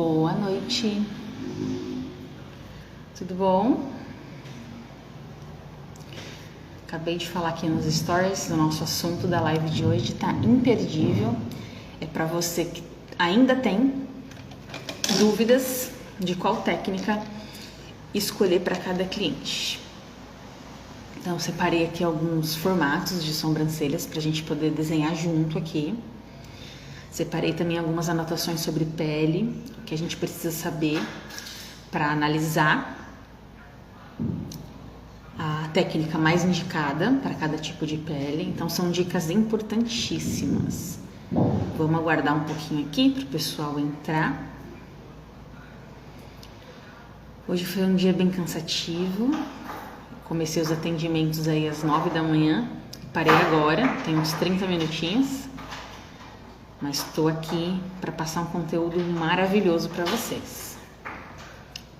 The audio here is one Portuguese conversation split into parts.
Boa noite. Tudo bom? Acabei de falar aqui nos stories do nosso assunto da live de hoje, tá imperdível. É para você que ainda tem dúvidas de qual técnica escolher para cada cliente. Então, separei aqui alguns formatos de sobrancelhas para a gente poder desenhar junto aqui. Separei também algumas anotações sobre pele, que a gente precisa saber para analisar a técnica mais indicada para cada tipo de pele. Então, são dicas importantíssimas. Vamos aguardar um pouquinho aqui para o pessoal entrar. Hoje foi um dia bem cansativo. Comecei os atendimentos aí às 9 da manhã. Parei agora, tem uns 30 minutinhos. Mas estou aqui para passar um conteúdo maravilhoso para vocês.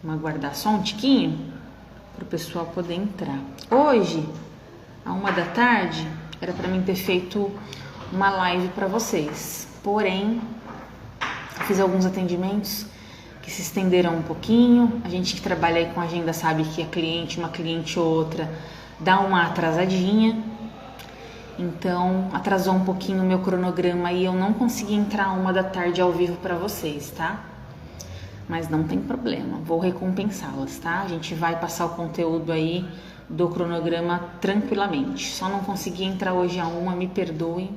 Vamos aguardar só um tiquinho para o pessoal poder entrar. Hoje, à 1 da tarde, era para mim ter feito uma live para vocês. Porém, fiz alguns atendimentos que se estenderam um pouquinho. A gente que trabalha aí com agenda sabe que uma cliente ou outra dá uma atrasadinha. Então, atrasou um pouquinho o meu cronograma e eu não consegui entrar à 1 da tarde ao vivo para vocês, tá? Mas não tem problema, vou recompensá-las, tá? A gente vai passar o conteúdo aí do cronograma tranquilamente. Só não consegui entrar hoje à 1, me perdoem,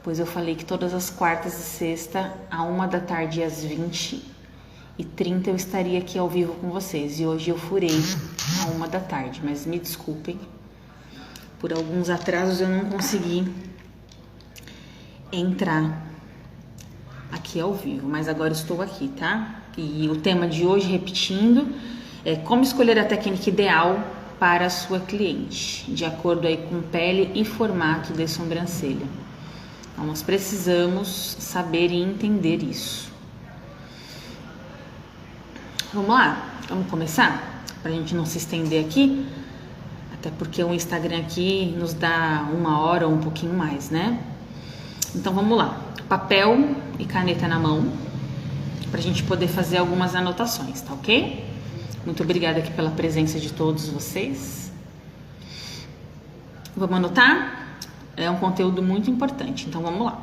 pois eu falei que todas as quartas e sexta, à 1 da tarde e às 20h30 eu estaria aqui ao vivo com vocês. E hoje eu furei à 1 da tarde, mas me desculpem. Por alguns atrasos eu não consegui entrar aqui ao vivo, mas agora estou aqui, tá? E o tema de hoje, repetindo, é como escolher a técnica ideal para a sua cliente, de acordo aí com pele e formato de sobrancelha. Então, nós precisamos saber e entender isso. Vamos lá? Vamos começar? Para a gente não se estender aqui. Até porque o Instagram aqui nos dá 1 hora ou um pouquinho mais, né? Então vamos lá. Papel e caneta na mão, pra gente poder fazer algumas anotações, tá ok? Muito obrigada aqui pela presença de todos vocês. Vamos anotar? É um conteúdo muito importante, então vamos lá.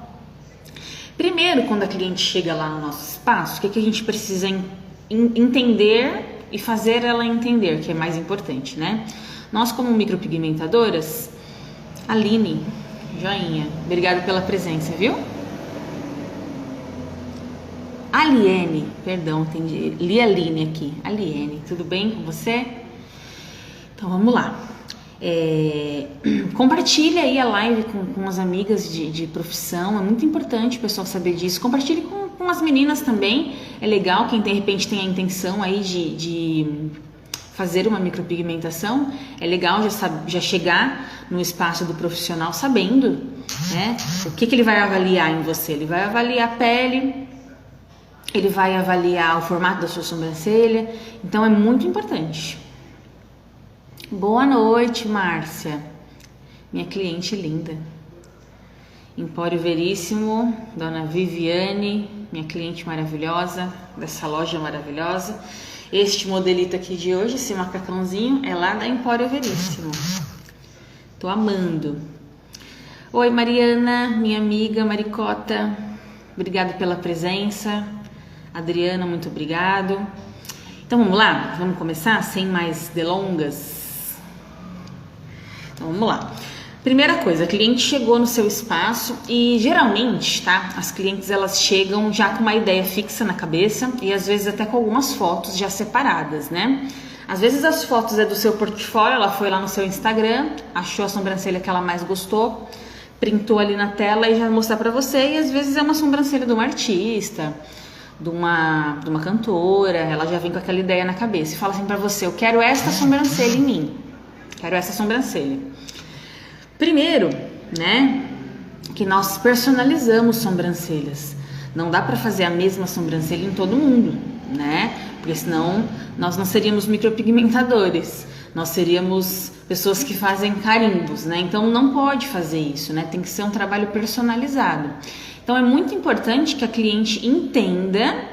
Primeiro, quando a cliente chega lá no nosso espaço, o que a gente precisa entender e fazer ela entender, que é mais importante, né? Nós, como micropigmentadoras, Aline, joinha, obrigado pela presença, viu? Aliene, perdão, entendi, li Aline aqui, Aliene, tudo bem com você? Então vamos lá. Compartilha aí a live com as amigas de profissão, é muito importante o pessoal saber disso. Compartilhe com as meninas também, é legal quem de repente tem a intenção aí de fazer uma micropigmentação, é legal já chegar no espaço do profissional sabendo, né, o que ele vai avaliar em você. Ele vai avaliar a pele, ele vai avaliar o formato da sua sobrancelha, então é muito importante. Boa noite, Márcia, minha cliente linda. Empório Veríssimo, Dona Viviane, minha cliente maravilhosa, dessa loja maravilhosa. Este modelito aqui de hoje, esse macacãozinho, é lá da Empório Veríssimo. Tô amando. Oi, Mariana, minha amiga Maricota. Obrigado pela presença. Adriana, muito obrigado. Então, vamos lá? Vamos começar sem mais delongas? Então, vamos lá. Primeira coisa, a cliente chegou no seu espaço e geralmente, tá? As clientes elas chegam já com uma ideia fixa na cabeça e às vezes até com algumas fotos já separadas, né? Às vezes as fotos é do seu portfólio, ela foi lá no seu Instagram, achou a sobrancelha que ela mais gostou, printou ali na tela e já mostrar pra você, e às vezes é uma sobrancelha de uma artista, de uma cantora, ela já vem com aquela ideia na cabeça e fala assim pra você: eu quero esta sobrancelha em mim, quero essa sobrancelha. Primeiro, né, que nós personalizamos sobrancelhas. Não dá para fazer a mesma sobrancelha em todo mundo, né? Porque senão nós não seríamos micropigmentadores. Nós seríamos pessoas que fazem carimbos, né? Então não pode fazer isso, né? Tem que ser um trabalho personalizado. Então é muito importante que a cliente entenda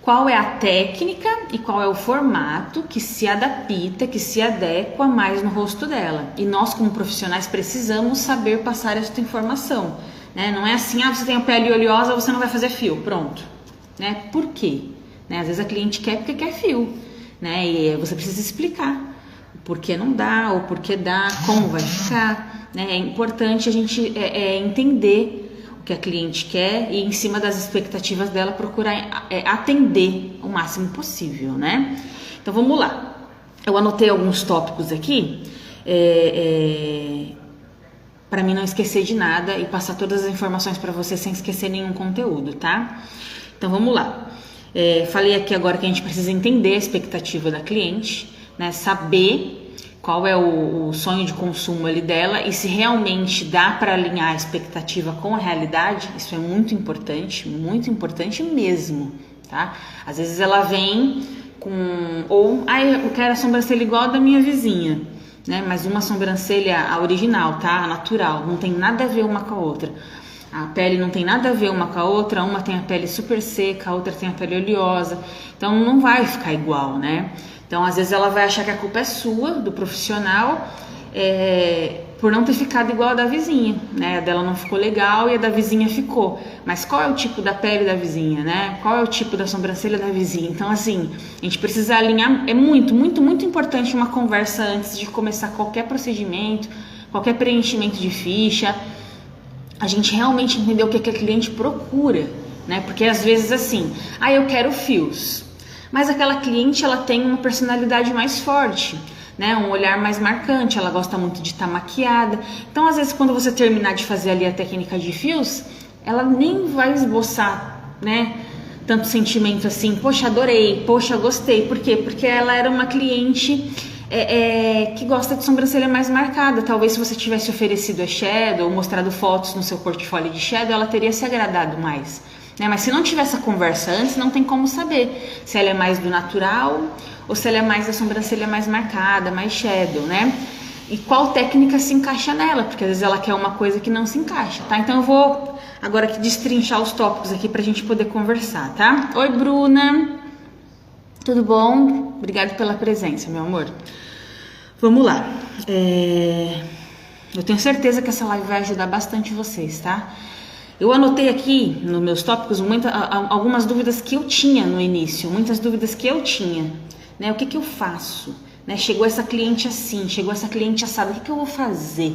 qual é a técnica e qual é o formato que se adapta, que se adequa mais no rosto dela. E nós, como profissionais, precisamos saber passar essa informação, né? Não é assim, você tem a pele oleosa, você não vai fazer fio, pronto, né? Por quê? Né? Às vezes a cliente quer porque quer fio, né? E você precisa explicar o porquê não dá, ou porquê dá, como vai ficar, né? É importante a gente entender que a cliente quer e em cima das expectativas dela procurar atender o máximo possível, né? Então vamos lá. Eu anotei alguns tópicos aqui para mim não esquecer de nada e passar todas as informações para você sem esquecer nenhum conteúdo, tá? Então vamos lá. Falei aqui agora que a gente precisa entender a expectativa da cliente, né? Saber qual é o sonho de consumo ali dela e se realmente dá para alinhar a expectativa com a realidade. Isso é muito importante mesmo, tá? Às vezes ela vem eu quero a sobrancelha igual a da minha vizinha, né? Mas uma sobrancelha, a original, tá? A natural, não tem nada a ver uma com a outra. A pele não tem nada a ver uma com a outra, uma tem a pele super seca, a outra tem a pele oleosa, então não vai ficar igual, né? Então, às vezes ela vai achar que a culpa é sua, do profissional, por não ter ficado igual a da vizinha, né? A dela não ficou legal e a da vizinha ficou. Mas qual é o tipo da pele da vizinha, né? Qual é o tipo da sobrancelha da vizinha? Então, assim, a gente precisa alinhar. É muito importante uma conversa antes de começar qualquer procedimento, qualquer preenchimento de ficha. A gente realmente entender o que a cliente procura, né? Porque às vezes assim, eu quero fios. Mas aquela cliente, ela tem uma personalidade mais forte, né? Um olhar mais marcante, ela gosta muito de estar maquiada. Então, às vezes, quando você terminar de fazer ali a técnica de fios, ela nem vai esboçar, né? Tanto sentimento assim, poxa, adorei, poxa, gostei. Por quê? Porque ela era uma cliente que gosta de sobrancelha mais marcada. Talvez se você tivesse oferecido eyeshadow ou mostrado fotos no seu portfólio de shadow, ela teria se agradado mais. Mas se não tiver essa conversa antes, não tem como saber se ela é mais do natural ou se ela é mais da sobrancelha mais marcada, mais shadow, né? E qual técnica se encaixa nela, porque às vezes ela quer uma coisa que não se encaixa, tá? Então eu vou agora aqui destrinchar os tópicos aqui pra gente poder conversar, tá? Oi, Bruna! Tudo bom? Obrigada pela presença, meu amor. Vamos lá. Eu tenho certeza que essa live vai ajudar bastante vocês, tá? Eu anotei aqui nos meus tópicos algumas dúvidas que eu tinha no início, muitas dúvidas que eu tinha, né? O que eu faço? Né? Chegou essa cliente assim, chegou essa cliente assada, o que eu vou fazer?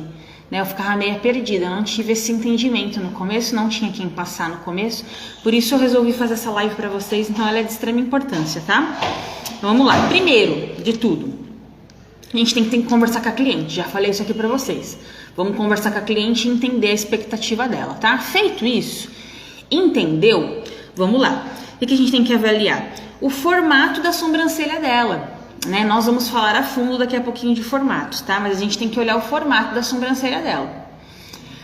Né? Eu ficava meio perdida, eu não tive esse entendimento no começo, não tinha quem passar no começo, por isso eu resolvi fazer essa live para vocês, então ela é de extrema importância, tá? Então vamos lá, primeiro de tudo, a gente tem que conversar com a cliente, já falei isso aqui para vocês. Vamos conversar com a cliente e entender a expectativa dela, tá? Feito isso, entendeu? Vamos lá. O que a gente tem que avaliar? O formato da sobrancelha dela, né? Nós vamos falar a fundo daqui a pouquinho de formatos, tá? Mas a gente tem que olhar o formato da sobrancelha dela.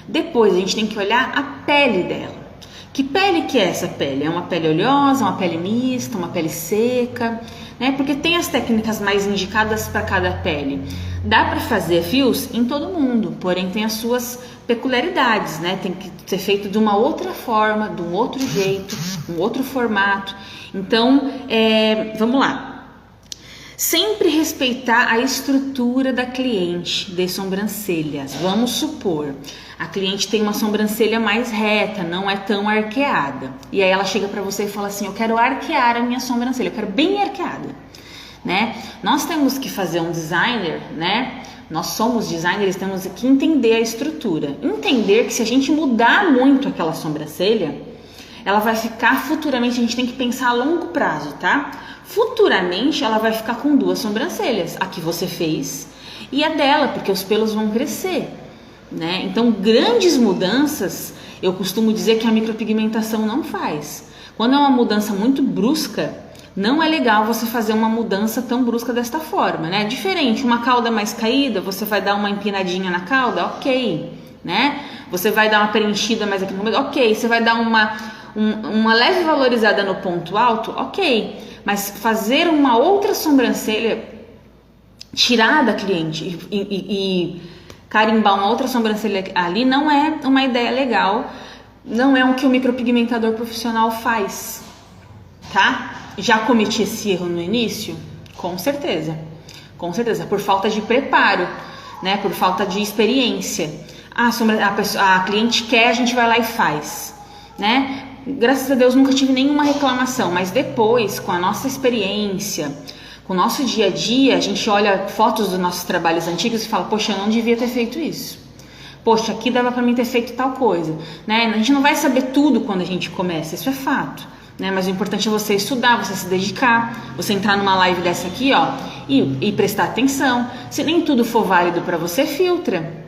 Depois a gente tem que olhar a pele dela. Que pele que é essa pele? É uma pele oleosa, uma pele mista, uma pele seca, né? Porque tem as técnicas mais indicadas para cada pele. Dá para fazer fios em todo mundo, porém tem as suas peculiaridades, né? Tem que ser feito de uma outra forma, de um outro jeito, um outro formato. Então, vamos lá. Sempre respeitar a estrutura da cliente de sobrancelhas. Vamos supor, a cliente tem uma sobrancelha mais reta, não é tão arqueada. E aí ela chega para você e fala assim, eu quero arquear a minha sobrancelha, eu quero bem arqueada. Né? Nós temos que fazer um designer, né? Nós somos designers, temos que entender a estrutura. Entender que se a gente mudar muito aquela sobrancelha, ela vai ficar futuramente, a gente tem que pensar a longo prazo, tá? Futuramente ela vai ficar com duas sobrancelhas, a que você fez e a dela, porque os pelos vão crescer, né? Então grandes mudanças, eu costumo dizer que a micropigmentação não faz. Quando é uma mudança muito brusca, não é legal você fazer uma mudança tão brusca desta forma, né? Diferente, uma cauda mais caída, você vai dar uma empinadinha na cauda, ok, né? Você vai dar uma preenchida mais aqui no meio, ok. Você vai dar uma leve valorizada no ponto alto, ok. Mas fazer uma outra sobrancelha, tirar da cliente e carimbar uma outra sobrancelha ali não é uma ideia legal, não é o que o micropigmentador profissional faz. tá? Já cometi esse erro no início? Com certeza, por falta de preparo, né? Por falta de experiência. A cliente quer, a gente vai lá e faz, né? Graças a Deus nunca tive nenhuma reclamação, mas depois, com a nossa experiência, com o nosso dia a dia, a gente olha fotos dos nossos trabalhos antigos e fala, poxa, eu não devia ter feito isso. Poxa, aqui dava para mim ter feito tal coisa, né? A gente não vai saber tudo quando a gente começa, isso é fato, né? Mas o importante é você estudar, você se dedicar, você entrar numa live dessa aqui, ó, e prestar atenção. Se nem tudo for válido para você, filtra.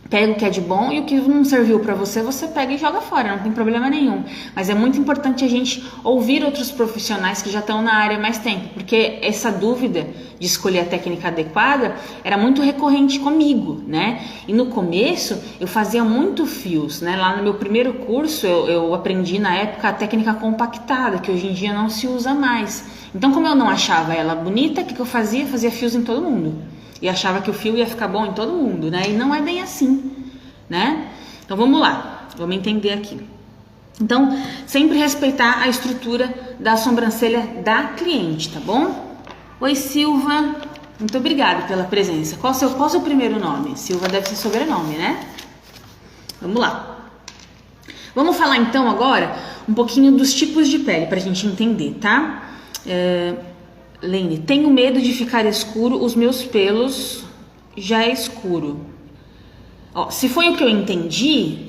Pega o que é de bom e o que não serviu para você, você pega e joga fora, não tem problema nenhum. Mas é muito importante a gente ouvir outros profissionais que já estão na área há mais tempo, porque essa dúvida de escolher a técnica adequada era muito recorrente comigo, né? E no começo eu fazia muito fios, né? Lá no meu primeiro curso eu aprendi na época a técnica compactada, que hoje em dia não se usa mais. Então, como eu não achava ela bonita, o que eu fazia? Fazia fios em todo mundo. E achava que o fio ia ficar bom em todo mundo, né? E não é bem assim, né? Então vamos lá, vamos entender aqui. Então, sempre respeitar a estrutura da sobrancelha da cliente, tá bom? Oi, Silva, muito obrigada pela presença. Qual o seu primeiro nome? Silva deve ser sobrenome, né? Vamos lá. Vamos falar então agora um pouquinho dos tipos de pele pra gente entender, tá? Lene, tenho medo de ficar escuro, os meus pelos já é escuro. Ó, se foi o que eu entendi,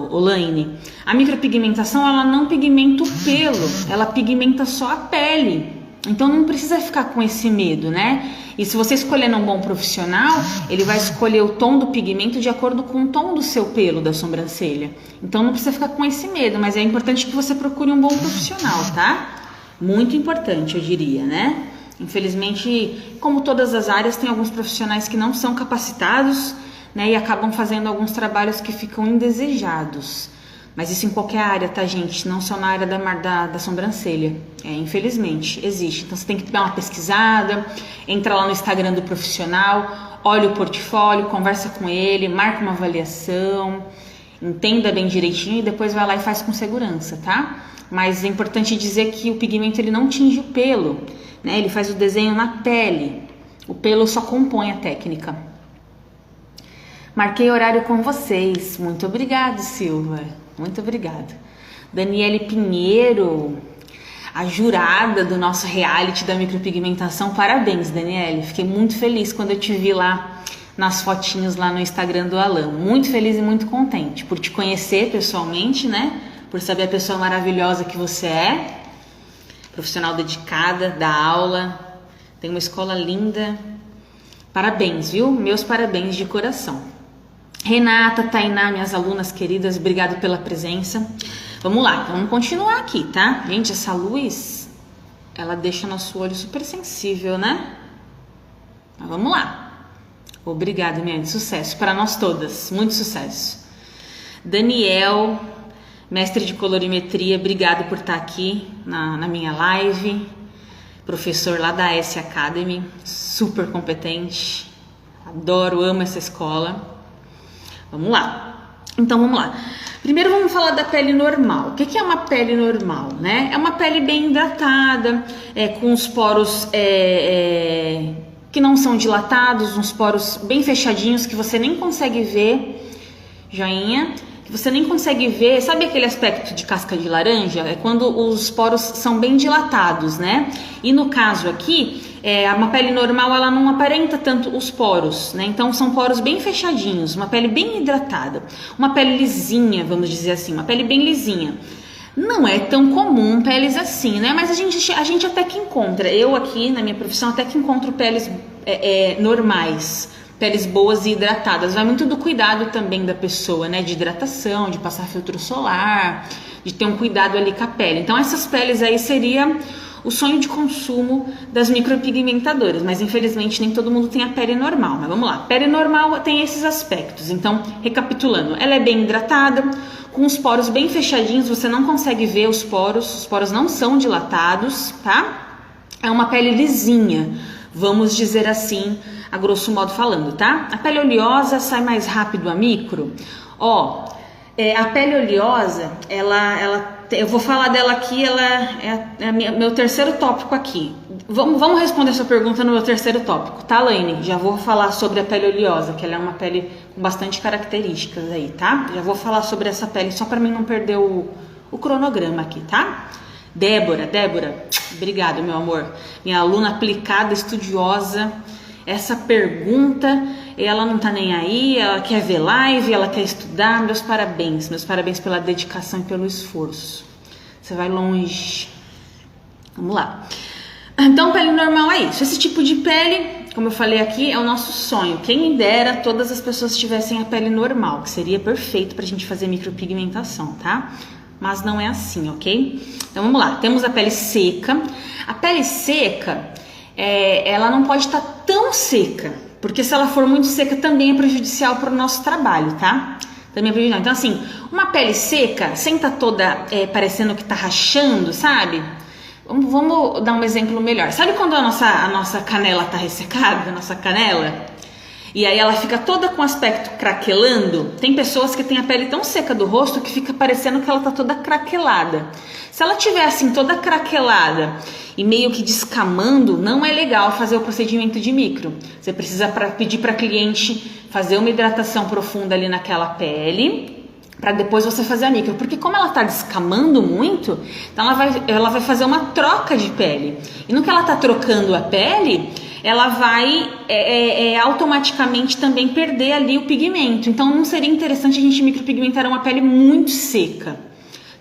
Lene, a micropigmentação ela não pigmenta o pelo, ela pigmenta só a pele. Então não precisa ficar com esse medo, né? E se você escolher um bom profissional, ele vai escolher o tom do pigmento de acordo com o tom do seu pelo, da sobrancelha. Então não precisa ficar com esse medo, mas é importante que você procure um bom profissional, tá? Muito importante, eu diria, né? Infelizmente, como todas as áreas, tem alguns profissionais que não são capacitados, né? E acabam fazendo alguns trabalhos que ficam indesejados. Mas isso em qualquer área, tá, gente? Não só na área da sobrancelha. Infelizmente, existe. Então você tem que dar uma pesquisada, entra lá no Instagram do profissional, olha o portfólio, conversa com ele, marca uma avaliação, entenda bem direitinho e depois vai lá e faz com segurança, tá? Mas é importante dizer que o pigmento ele não tinge o pelo, né? Ele faz o desenho na pele. O pelo só compõe a técnica. Marquei horário com vocês. Muito obrigado, Silva. Muito obrigada. Daniele Pinheiro, a jurada do nosso reality da micropigmentação. Parabéns, Daniele. Fiquei muito feliz quando eu te vi lá nas fotinhos lá no Instagram do Alan. Muito feliz e muito contente por te conhecer pessoalmente, né? Por saber a pessoa maravilhosa que você é. Profissional dedicada, dá aula, tem uma escola linda. Parabéns, viu? Meus parabéns de coração. Renata, Tainá, minhas alunas queridas, obrigado pela presença. Vamos lá, vamos continuar aqui, tá? Gente, essa luz, ela deixa nosso olho super sensível, né? Mas vamos lá. Obrigada, minha, sucesso para nós todas, muito sucesso. Daniel, mestre de colorimetria, obrigado por estar aqui na minha live. Professor lá da S Academy, super competente. Adoro, amo essa escola. Vamos lá. Então, vamos lá. Primeiro, vamos falar da pele normal. O que é uma pele normal, né? É uma pele bem hidratada, com os poros que não são dilatados, uns poros bem fechadinhos que você nem consegue ver. Joinha. Que você nem consegue ver, sabe aquele aspecto de casca de laranja? É quando os poros são bem dilatados, né? E no caso aqui, uma pele normal, ela não aparenta tanto os poros, né? Então são poros bem fechadinhos, uma pele bem hidratada, uma pele lisinha, vamos dizer assim, uma pele bem lisinha. Não é tão comum peles assim, né? Mas a gente até que encontra, eu aqui na minha profissão até que encontro peles normais, peles boas e hidratadas. Vai muito do cuidado também da pessoa, né? De hidratação, de passar filtro solar, de ter um cuidado ali com a pele. Então essas peles aí seria o sonho de consumo das micropigmentadoras, mas infelizmente nem todo mundo tem a pele normal. Mas vamos lá, pele normal tem esses aspectos. Então, recapitulando, ela é bem hidratada, com os poros bem fechadinhos, você não consegue ver os poros não são dilatados, tá? É uma pele lisinha, vamos dizer assim, a grosso modo falando, tá? A pele oleosa sai mais rápido a micro. A pele oleosa, ela eu vou falar dela aqui, ela é meu terceiro tópico aqui. Vamos responder essa pergunta no meu terceiro tópico, tá, Laine? Já vou falar sobre a pele oleosa, que ela é uma pele com bastante características aí, tá? Já vou falar sobre essa pele, só para mim não perder o cronograma aqui, tá? Débora, obrigado, meu amor. Minha aluna aplicada, estudiosa. Essa pergunta, ela não tá nem aí, ela quer ver live, ela quer estudar. Meus parabéns pela dedicação e pelo esforço. Você vai longe. Vamos lá. Então, pele normal é isso. Esse tipo de pele, como eu falei aqui, é o nosso sonho. Quem dera todas as pessoas tivessem a pele normal, que seria perfeito pra gente fazer micropigmentação, tá? Mas não é assim, ok? Então vamos lá, temos a pele seca. A pele seca, ela não pode estar tão seca, porque se ela for muito seca também é prejudicial para o nosso trabalho, tá? Também é prejudicial. Então assim, uma pele seca, sem estar toda parecendo que tá rachando, sabe? Vamos dar um exemplo melhor. Sabe quando a nossa canela tá ressecada, a nossa canela? E aí ela fica toda com aspecto craquelando. Tem pessoas que têm a pele tão seca do rosto que fica parecendo que ela tá toda craquelada. Se ela tiver assim toda craquelada e meio que descamando, não é legal fazer o procedimento de micro. Você precisa pedir para a cliente fazer uma hidratação profunda ali naquela pele, para depois você fazer a micro. Porque como ela tá descamando muito, então ela vai fazer uma troca de pele. E no que ela tá trocando a pele, ela vai automaticamente também perder ali o pigmento. Então não seria interessante a gente micropigmentar uma pele muito seca,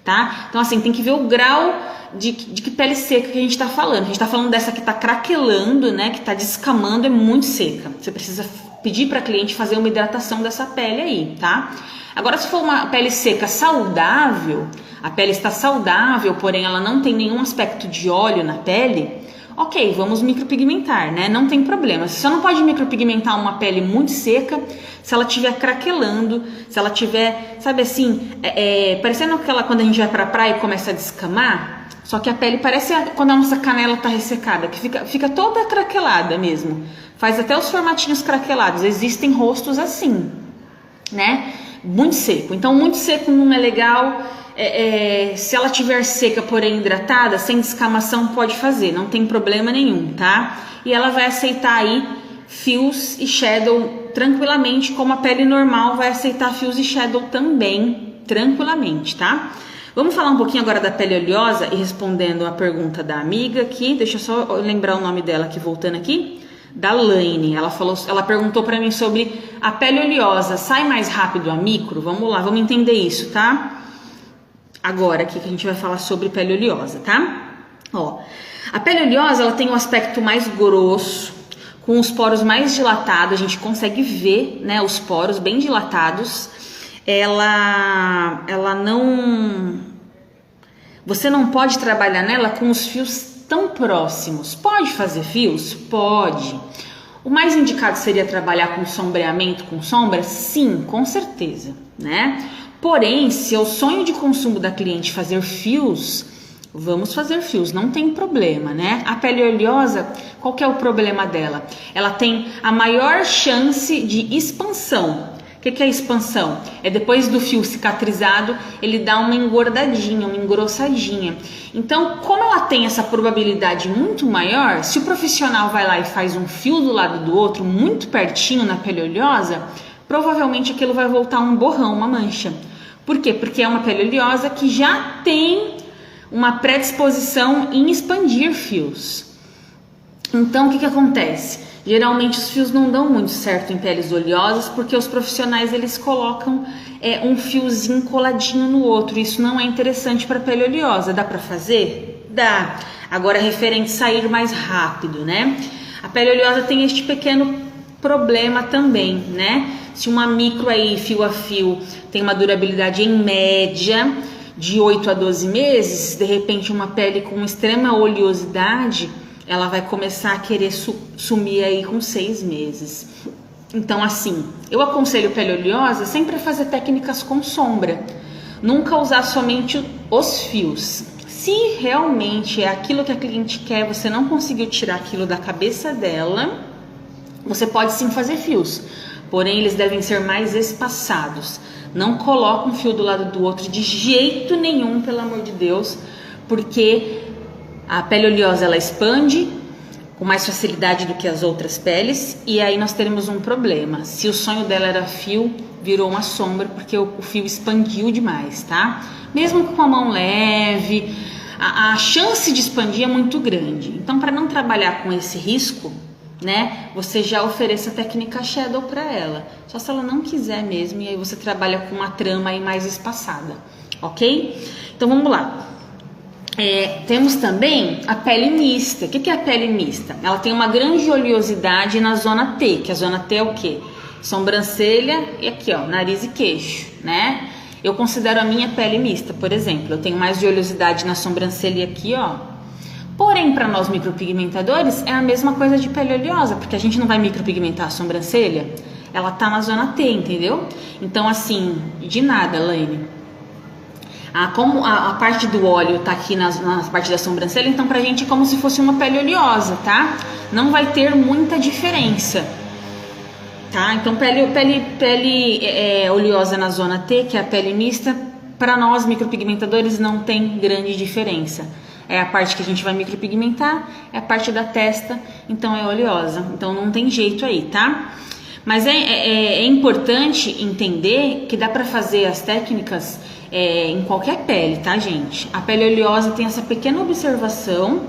tá? Então assim, tem que ver o grau de que pele seca que a gente tá falando. A gente tá falando dessa que tá craquelando, né? Que tá descamando, é muito seca. Você precisa pedir para a cliente fazer uma hidratação dessa pele aí, tá? Agora, se for uma pele seca saudável, a pele está saudável, porém ela não tem nenhum aspecto de óleo na pele, ok, vamos micropigmentar, né? Não tem problema. Você só não pode micropigmentar uma pele muito seca se ela estiver craquelando, se ela tiver, sabe assim, parecendo aquela quando a gente vai pra praia e começa a descamar, só que a pele parece quando a nossa canela tá ressecada, que fica toda craquelada mesmo. Faz até os formatinhos craquelados. Existem rostos assim, né? Muito seco. Então, muito seco não é legal. Se ela tiver seca, porém hidratada, sem descamação, pode fazer, não tem problema nenhum, tá? E ela vai aceitar aí fios e shadow tranquilamente, como a pele normal vai aceitar fios e shadow também, tranquilamente, tá? Vamos falar um pouquinho agora da pele oleosa e respondendo a pergunta da amiga aqui, deixa eu só lembrar o nome dela aqui, voltando aqui, da Laine. Ela perguntou pra mim sobre a pele oleosa, sai mais rápido a micro? Vamos lá, vamos entender isso, tá? Agora aqui que a gente vai falar sobre pele oleosa, tá? Ó, a pele oleosa, ela tem um aspecto mais grosso, com os poros mais dilatados, a gente consegue ver, né, os poros bem dilatados. Ela não... Você não pode trabalhar nela com os fios tão próximos. Pode fazer fios? Pode. O mais indicado seria trabalhar com sombreamento, com sombra? Sim, com certeza, né? Porém, se é o sonho de consumo da cliente fazer fios, vamos fazer fios, não tem problema, né? A pele oleosa, qual que é o problema dela? Ela tem a maior chance de expansão. O que é expansão? É depois do fio cicatrizado, ele dá uma engordadinha, uma engrossadinha. Então, como ela tem essa probabilidade muito maior, se o profissional vai lá e faz um fio do lado do outro, muito pertinho na pele oleosa, provavelmente aquilo vai voltar um borrão, uma mancha. Por quê? Porque é uma pele oleosa que já tem uma predisposição em expandir fios. Então, o que acontece? Geralmente os fios não dão muito certo em peles oleosas porque os profissionais eles colocam um fiozinho coladinho no outro. Isso não é interessante para pele oleosa. Dá para fazer? Dá. Agora referente a sair mais rápido, né? A pele oleosa tem este pequeno problema também, né? Se uma micro aí, fio a fio, tem uma durabilidade em média de 8 a 12 meses, de repente uma pele com extrema oleosidade, ela vai começar a querer sumir aí com 6 meses. Então assim, eu aconselho pele oleosa sempre a fazer técnicas com sombra. Nunca usar somente os fios. Se realmente é aquilo que a cliente quer, você não conseguiu tirar aquilo da cabeça dela, você pode sim fazer fios. porém eles devem ser mais espaçados. Não coloca um fio do lado do outro de jeito nenhum, pelo amor de Deus, porque a pele oleosa ela expande com mais facilidade do que as outras peles, e aí nós teremos um problema. Se o sonho dela era fio, virou uma sombra, porque o fio expandiu demais, tá? Mesmo com a mão leve, a chance de expandir é muito grande. Então, para não trabalhar com esse risco, né, você já ofereça a técnica shadow para ela. Só se ela não quiser mesmo, e aí você trabalha com uma trama aí mais espaçada, ok? Então, vamos lá. Temos também a pele mista. O que é a pele mista? Ela tem uma grande oleosidade na zona T, que a zona T é o quê? Sobrancelha e aqui, ó, nariz e queixo, né? Eu considero a minha pele mista, por exemplo. Eu tenho mais de oleosidade na sobrancelha aqui, ó. Porém, para nós micropigmentadores, é a mesma coisa de pele oleosa, porque a gente não vai micropigmentar a sobrancelha, ela tá na zona T, entendeu? Então, assim, de nada, Laine. Como a parte do óleo tá aqui na parte da sobrancelha, então pra gente é como se fosse uma pele oleosa, tá? Não vai ter muita diferença, tá? Então pele oleosa na zona T, que é a pele mista, para nós micropigmentadores não tem grande diferença. É a parte que a gente vai micropigmentar, é a parte da testa, então é oleosa, então não tem jeito aí, tá? Mas é importante entender que dá para fazer as técnicas em qualquer pele, tá, gente? A pele oleosa tem essa pequena observação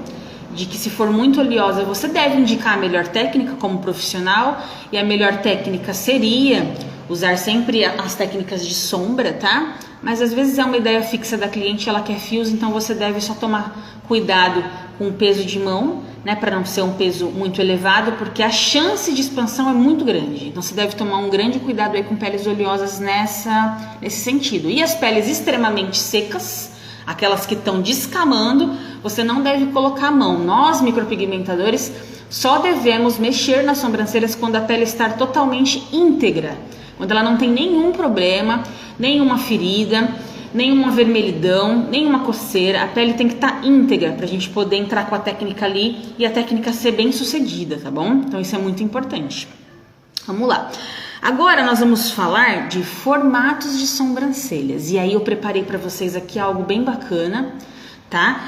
de que se for muito oleosa, você deve indicar a melhor técnica como profissional, e a melhor técnica seria usar sempre as técnicas de sombra, tá? Mas às vezes é uma ideia fixa da cliente, ela quer fios, então você deve só tomar cuidado com o peso de mão, né, para não ser um peso muito elevado, porque a chance de expansão é muito grande. Então você deve tomar um grande cuidado aí com peles oleosas nesse sentido. E as peles extremamente secas, aquelas que estão descamando, você não deve colocar a mão. Nós, micropigmentadores, só devemos mexer nas sobrancelhas quando a pele está totalmente íntegra, quando ela não tem nenhum problema, nenhuma ferida, nenhuma vermelhidão, nenhuma coceira. A pele tem que estar íntegra para a gente poder entrar com a técnica ali e a técnica ser bem sucedida, tá bom? Então isso é muito importante. Vamos lá. Agora nós vamos falar de formatos de sobrancelhas. E aí eu preparei para vocês aqui algo bem bacana, tá?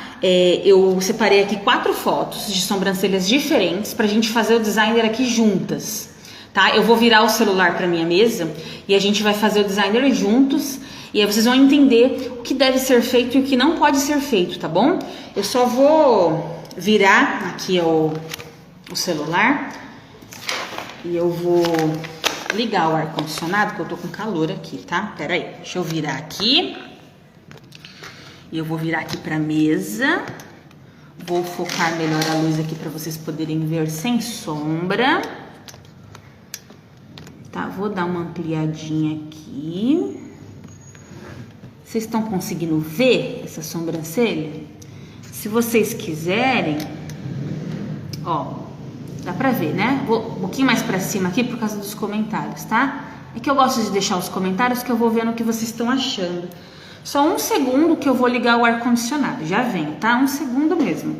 Eu separei aqui 4 fotos de sobrancelhas diferentes para a gente fazer o designer aqui juntas, tá? Eu vou virar o celular para minha mesa e a gente vai fazer o designer juntos. E aí vocês vão entender o que deve ser feito e o que não pode ser feito, tá bom? Eu só vou virar aqui o celular e eu vou ligar o ar-condicionado, que eu tô com calor aqui, tá? Pera aí, deixa eu virar aqui. E eu vou virar aqui pra mesa. Vou focar melhor a luz aqui pra vocês poderem ver sem sombra. Tá, vou dar uma ampliadinha aqui. Vocês estão conseguindo ver essa sobrancelha? Se vocês quiserem, ó, dá pra ver, né? Vou um pouquinho mais pra cima aqui por causa dos comentários, tá? É que eu gosto de deixar os comentários que eu vou vendo o que vocês estão achando. Só um segundo que eu vou ligar o ar-condicionado. Já venho, tá? Um segundo mesmo.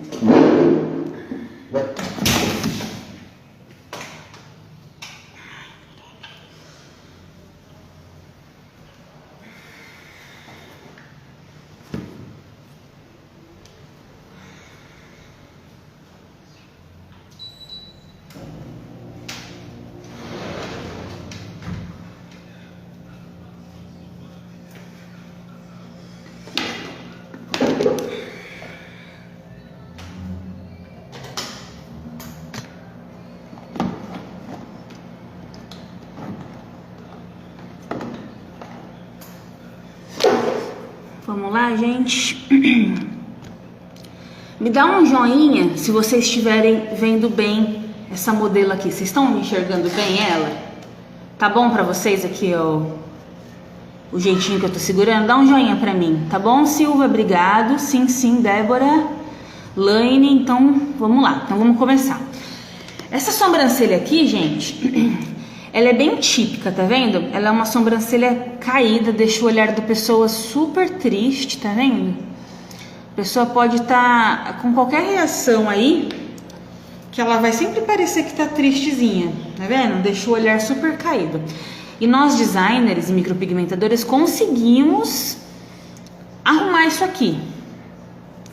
Vamos lá, gente. Me dá um joinha se vocês estiverem vendo bem essa modelo aqui. Vocês estão enxergando bem ela? Tá bom pra vocês aqui, ó, o jeitinho que eu tô segurando? Dá um joinha pra mim, tá bom, Silva? Obrigado. Sim, sim, Débora. Laine, então vamos lá. Então vamos começar. Essa sobrancelha aqui, gente, ela é bem típica, tá vendo? Ela é uma sobrancelha caída, deixa o olhar da pessoa super triste, tá vendo? A pessoa pode estar com qualquer reação aí que ela vai sempre parecer que tá tristezinha, tá vendo? Deixa o olhar super caído. E nós designers e micropigmentadores conseguimos arrumar isso aqui.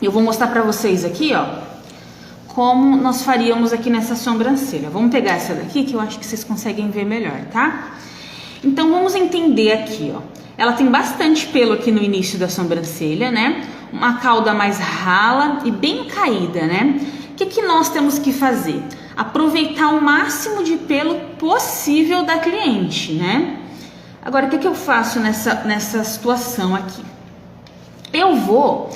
Eu vou mostrar pra vocês aqui, ó, como nós faríamos aqui nessa sobrancelha. Vamos pegar essa daqui que eu acho que vocês conseguem ver melhor, tá? Então vamos entender aqui, ó. Ela tem bastante pelo aqui no início da sobrancelha, né? Uma cauda mais rala e bem caída, né? O que nós temos que fazer? Aproveitar o máximo de pelo possível da cliente, né? Agora, o que eu faço nessa situação aqui? Eu vou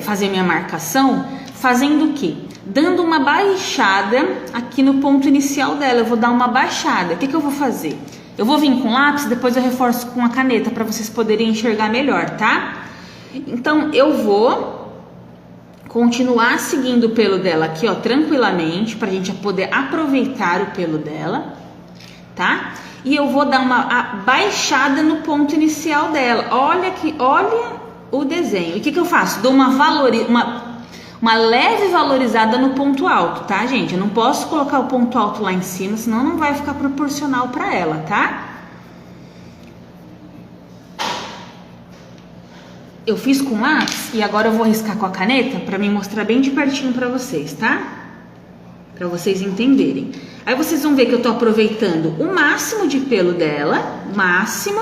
fazer minha marcação fazendo o quê? Dando uma baixada aqui no ponto inicial dela. Eu vou dar uma baixada. O que eu vou fazer? Eu vou vir com lápis, depois eu reforço com a caneta para vocês poderem enxergar melhor, tá? Então, eu vou continuar seguindo o pelo dela aqui, ó, tranquilamente, pra gente poder aproveitar o pelo dela, tá? E eu vou dar uma baixada no ponto inicial dela. Olha o desenho. E o que eu faço? Dou uma leve valorizada no ponto alto, tá, gente? Eu não posso colocar o ponto alto lá em cima, senão não vai ficar proporcional pra ela, tá? Eu fiz com lápis e agora eu vou riscar com a caneta para me mostrar bem de pertinho para vocês, tá? Para vocês entenderem. Aí vocês vão ver que eu tô aproveitando o máximo de pelo dela, máximo,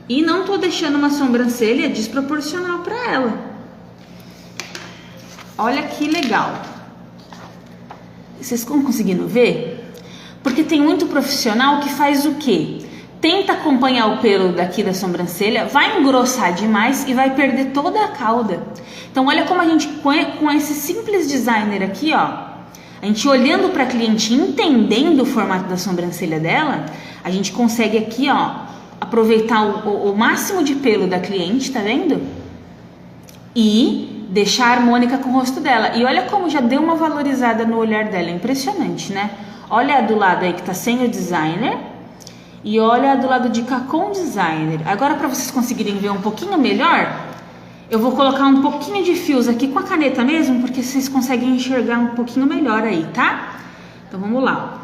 e não tô deixando uma sobrancelha desproporcional para ela. Olha que legal. Vocês estão conseguindo ver? Porque tem muito profissional que faz o quê? Tenta acompanhar o pelo daqui da sobrancelha, vai engrossar demais e vai perder toda a cauda. Então olha como a gente, com esse simples designer aqui, ó, a gente olhando para a cliente, entendendo o formato da sobrancelha dela, a gente consegue aqui, ó, aproveitar o máximo de pelo da cliente, tá vendo? E deixar harmônica com o rosto dela. E olha como já deu uma valorizada no olhar dela, é impressionante, né? Olha a do lado aí que tá sem o designer. E olha do lado de cá com designer. Agora, para vocês conseguirem ver um pouquinho melhor, eu vou colocar um pouquinho de fios aqui com a caneta mesmo, porque vocês conseguem enxergar um pouquinho melhor aí, tá? Então, vamos lá.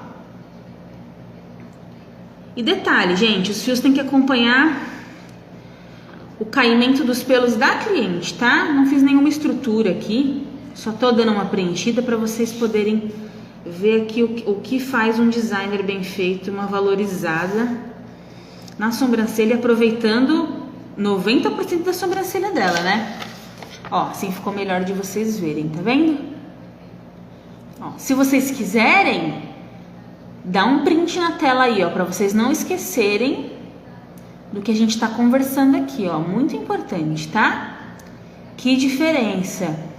E detalhe, gente, os fios têm que acompanhar o caimento dos pelos da cliente, tá? Não fiz nenhuma estrutura aqui, só tô dando uma preenchida para vocês poderem ver aqui o que faz um designer bem feito, uma valorizada na sobrancelha, aproveitando 90% da sobrancelha dela, né? Ó, assim ficou melhor de vocês verem, tá vendo? Ó, se vocês quiserem, dá um print na tela aí, ó, pra vocês não esquecerem do que a gente tá conversando aqui, ó, muito importante, tá? Que diferença!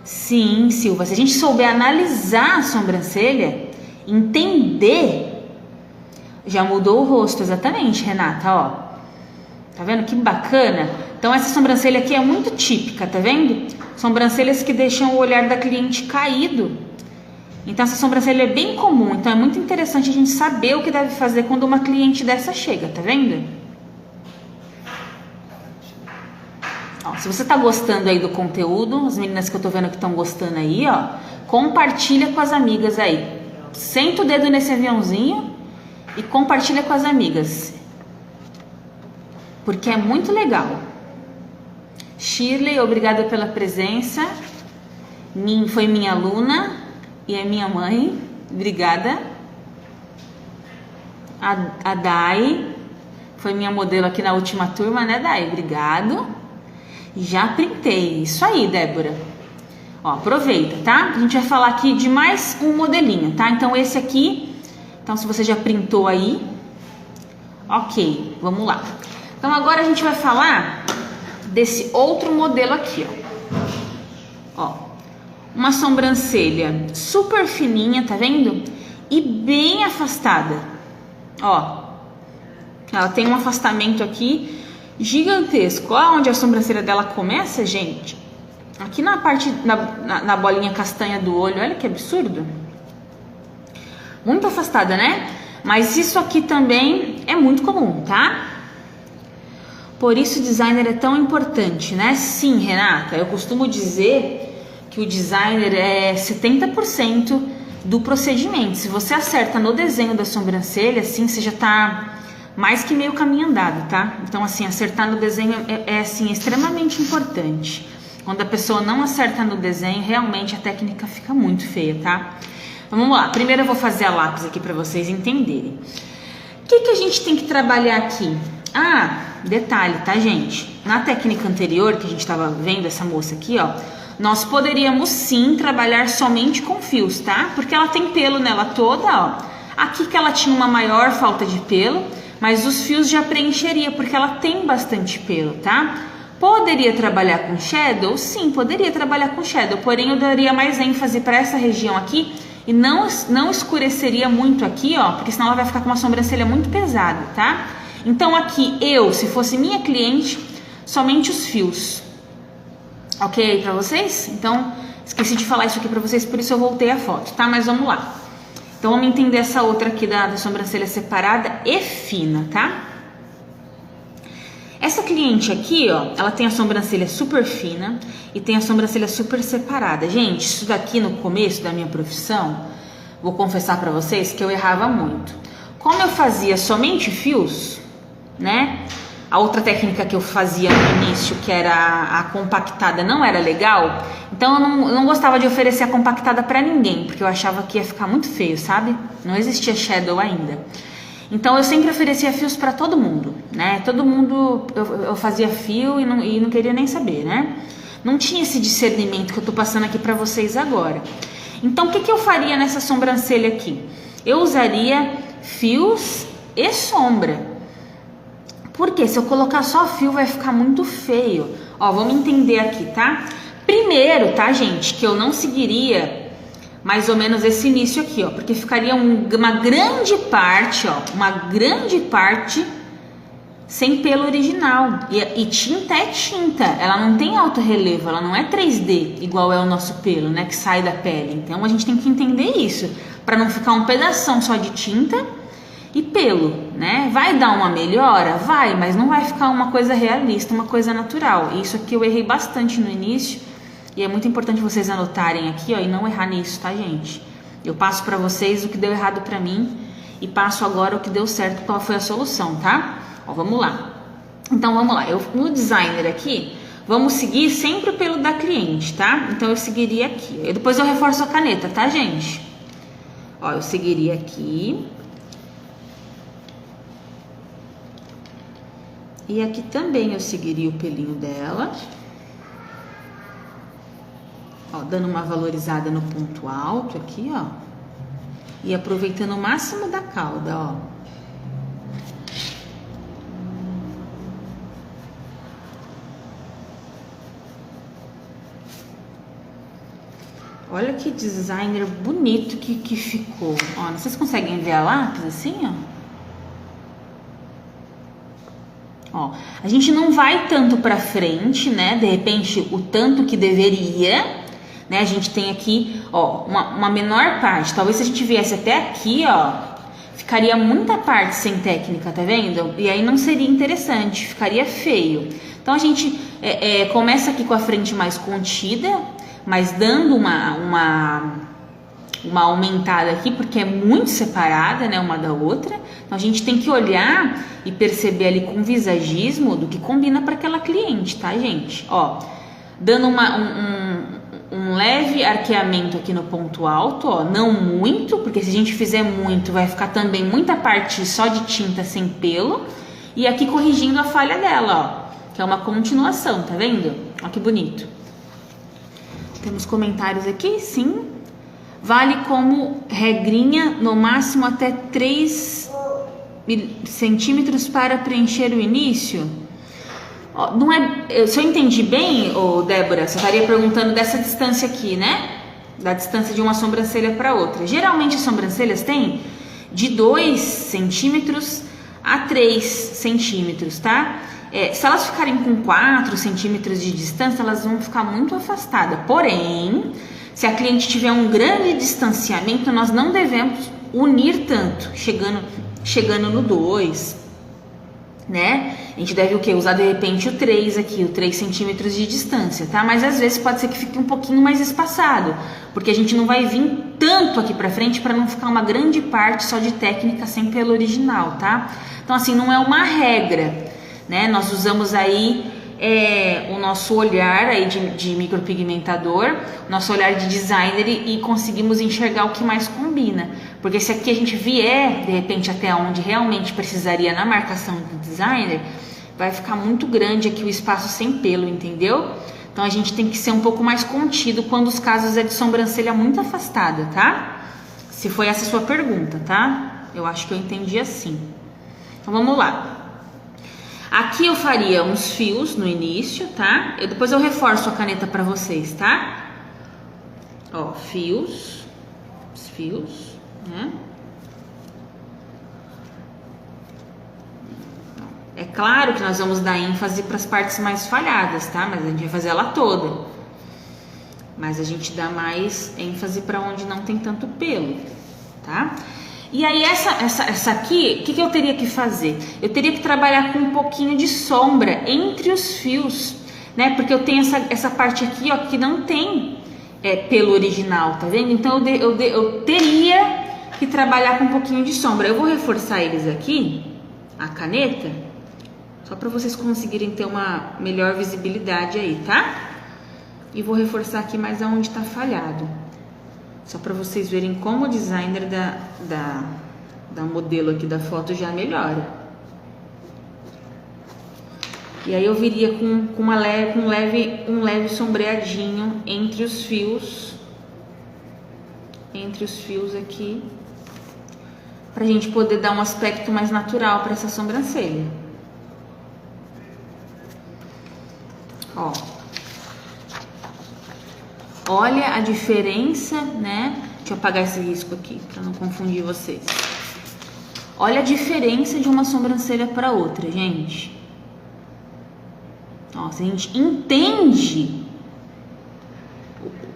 Sim, Silva, se a gente souber analisar a sobrancelha, entender, já mudou o rosto, exatamente, Renata, ó. Tá vendo que bacana? Então essa sobrancelha aqui é muito típica, tá vendo? Sobrancelhas que deixam o olhar da cliente caído. Então essa sobrancelha é bem comum, então é muito interessante a gente saber o que deve fazer quando uma cliente dessa chega, tá vendo? Ó, se você tá gostando aí do conteúdo, as meninas que eu tô vendo que estão gostando aí, ó, compartilha com as amigas aí. Senta o dedo nesse aviãozinho e compartilha com as amigas. Porque é muito legal. Shirley, obrigada pela presença. Foi minha aluna e é minha mãe. Obrigada. A Dai foi minha modelo aqui na última turma, né, Dai? Obrigado. Já printei. Isso aí, Débora. Ó, aproveita, tá? A gente vai falar aqui de mais um modelinho, tá? Então esse aqui, então se você já printou aí, ok, vamos lá. Então agora a gente vai falar desse outro modelo aqui, ó. Uma sobrancelha super fininha, tá vendo? E bem afastada, ó. Ela tem um afastamento aqui gigantesco. Olha onde a sobrancelha dela começa, gente. Aqui na parte, na bolinha castanha do olho. Olha que absurdo. Muito afastada, né? Mas isso aqui também é muito comum, tá? Por isso o designer é tão importante, né? Sim, Renata, eu costumo dizer que o designer é 70% do procedimento. Se você acerta no desenho da sobrancelha, assim, você já tá mais que meio caminho andado, tá? Então, assim, acertar no desenho assim, extremamente importante. Quando a pessoa não acerta no desenho, realmente a técnica fica muito feia, tá? Então, vamos lá. Primeiro eu vou fazer a lápis aqui para vocês entenderem. O que a gente tem que trabalhar aqui? Ah, detalhe, tá, gente? Na técnica anterior, que a gente estava vendo essa moça aqui, ó, nós poderíamos sim trabalhar somente com fios, tá? Porque ela tem pelo nela toda, ó. Aqui que ela tinha uma maior falta de pelo, mas os fios já preencheria, porque ela tem bastante pelo, tá? Poderia trabalhar com shadow? Sim, poderia trabalhar com shadow, porém eu daria mais ênfase para essa região aqui e não escureceria muito aqui, ó, porque senão ela vai ficar com uma sobrancelha muito pesada, tá? Então aqui eu, se fosse minha cliente, somente os fios. Ok para vocês? Então, esqueci de falar isso aqui para vocês, por isso eu voltei a foto, tá? Mas vamos lá. Então, vamos entender essa outra aqui da sobrancelha separada e fina, tá? Essa cliente aqui, ó, ela tem a sobrancelha super fina e tem a sobrancelha super separada. Gente, isso daqui no começo da minha profissão, vou confessar para vocês que eu errava muito. Como eu fazia somente fios, né? A outra técnica que eu fazia no início, que era a compactada, não era legal. Então eu não gostava de oferecer a compactada para ninguém, porque eu achava que ia ficar muito feio, sabe? Não existia shadow ainda. Então eu sempre oferecia fios para todo mundo, né? Todo mundo eu fazia fio e não queria nem saber, né? Não tinha esse discernimento que eu tô passando aqui para vocês agora. Então o que eu faria nessa sobrancelha aqui? Eu usaria fios e sombra. Porque se eu colocar só fio vai ficar muito feio. Ó, vamos entender aqui, tá? Primeiro, tá, gente, que eu não seguiria mais ou menos esse início aqui, ó. Porque ficaria uma grande parte, ó. Uma grande parte sem pelo original. E tinta é tinta. Ela não tem alto relevo, ela não é 3D, igual é o nosso pelo, né? Que sai da pele. Então a gente tem que entender isso. Pra não ficar um pedação só de tinta e pelo, né? Vai dar uma melhora? Vai, mas não vai ficar uma coisa realista, uma coisa natural. Isso aqui eu errei bastante no início e é muito importante vocês anotarem aqui, ó, e não errar nisso, tá, gente? Eu passo pra vocês o que deu errado pra mim e passo agora o que deu certo, qual foi a solução, tá? Ó, vamos lá. Então, vamos lá. No designer aqui, vamos seguir sempre o pelo da cliente, tá? Então, eu seguiria aqui. E depois eu reforço a caneta, tá, gente? Ó, eu seguiria aqui. E aqui também eu seguiria o pelinho dela. Ó, dando uma valorizada no ponto alto aqui, ó. E aproveitando o máximo da cauda, ó. Olha que designer bonito que ficou. Ó, vocês conseguem ver a lápis assim, ó? Ó, a gente não vai tanto pra frente, né? De repente, o tanto que deveria, né? A gente tem aqui, ó, uma menor parte. Talvez se a gente viesse até aqui, ó, ficaria muita parte sem técnica, tá vendo? E aí não seria interessante, ficaria feio. Então, a gente começa aqui com a frente mais contida, mas dando uma aumentada aqui, porque é muito separada, né, uma da outra. Então a gente tem que olhar e perceber ali com visagismo do que combina para aquela cliente, tá, gente? Ó, dando um leve arqueamento aqui no ponto alto, ó, não muito, porque se a gente fizer muito, vai ficar também muita parte só de tinta sem pelo. E aqui corrigindo a falha dela, ó, que é uma continuação, tá vendo? Ó que bonito. Temos comentários aqui, sim. Vale como regrinha, no máximo até 3 centímetros para preencher o início. Ó, não é, se eu entendi bem, Débora, você estaria perguntando dessa distância aqui, né? Da distância de uma sobrancelha para outra. Geralmente as sobrancelhas têm de 2 centímetros a 3 centímetros, tá? Se elas ficarem com 4 centímetros de distância, elas vão ficar muito afastadas. Porém, se a cliente tiver um grande distanciamento, nós não devemos unir tanto, chegando no 2, né? A gente deve o quê? Usar de repente o 3 aqui, o 3 centímetros de distância, tá? Mas às vezes pode ser que fique um pouquinho mais espaçado, porque a gente não vai vir tanto aqui pra frente para não ficar uma grande parte só de técnica sem pelo original, tá? Então assim, não é uma regra, né? Nós usamos aí o nosso olhar aí de micropigmentador, nosso olhar de designer e conseguimos enxergar o que mais combina. Porque se aqui a gente vier, de repente, até onde realmente precisaria na marcação do designer, vai ficar muito grande aqui o espaço sem pelo, entendeu? Então a gente tem que ser um pouco mais contido quando os casos é de sobrancelha muito afastada, tá? Se foi essa a sua pergunta, tá? Eu acho que eu entendi assim. Então vamos lá. Aqui eu faria uns fios no início, tá? Depois eu reforço a caneta para vocês, tá? Ó, fios, os fios, né? É claro que nós vamos dar ênfase para as partes mais falhadas, tá? Mas a gente vai fazer ela toda. Mas a gente dá mais ênfase para onde não tem tanto pelo, tá? E aí essa aqui, o que eu teria que fazer? Eu teria que trabalhar com um pouquinho de sombra entre os fios, né? Porque eu tenho essa parte aqui, ó, que não tem pelo original, tá vendo? Então eu teria que trabalhar com um pouquinho de sombra. Eu vou reforçar eles aqui, a caneta, só para vocês conseguirem ter uma melhor visibilidade aí, tá? E vou reforçar aqui mais aonde tá falhado. Só para vocês verem como o designer da modelo aqui da foto já melhora. E aí eu viria com um leve sombreadinho entre os fios. Entre os fios aqui. Pra gente poder dar um aspecto mais natural para essa sobrancelha. Ó. Olha a diferença, né? Deixa eu apagar esse risco aqui, para não confundir vocês. Olha a diferença de uma sobrancelha para outra, gente. Ó, se a gente entende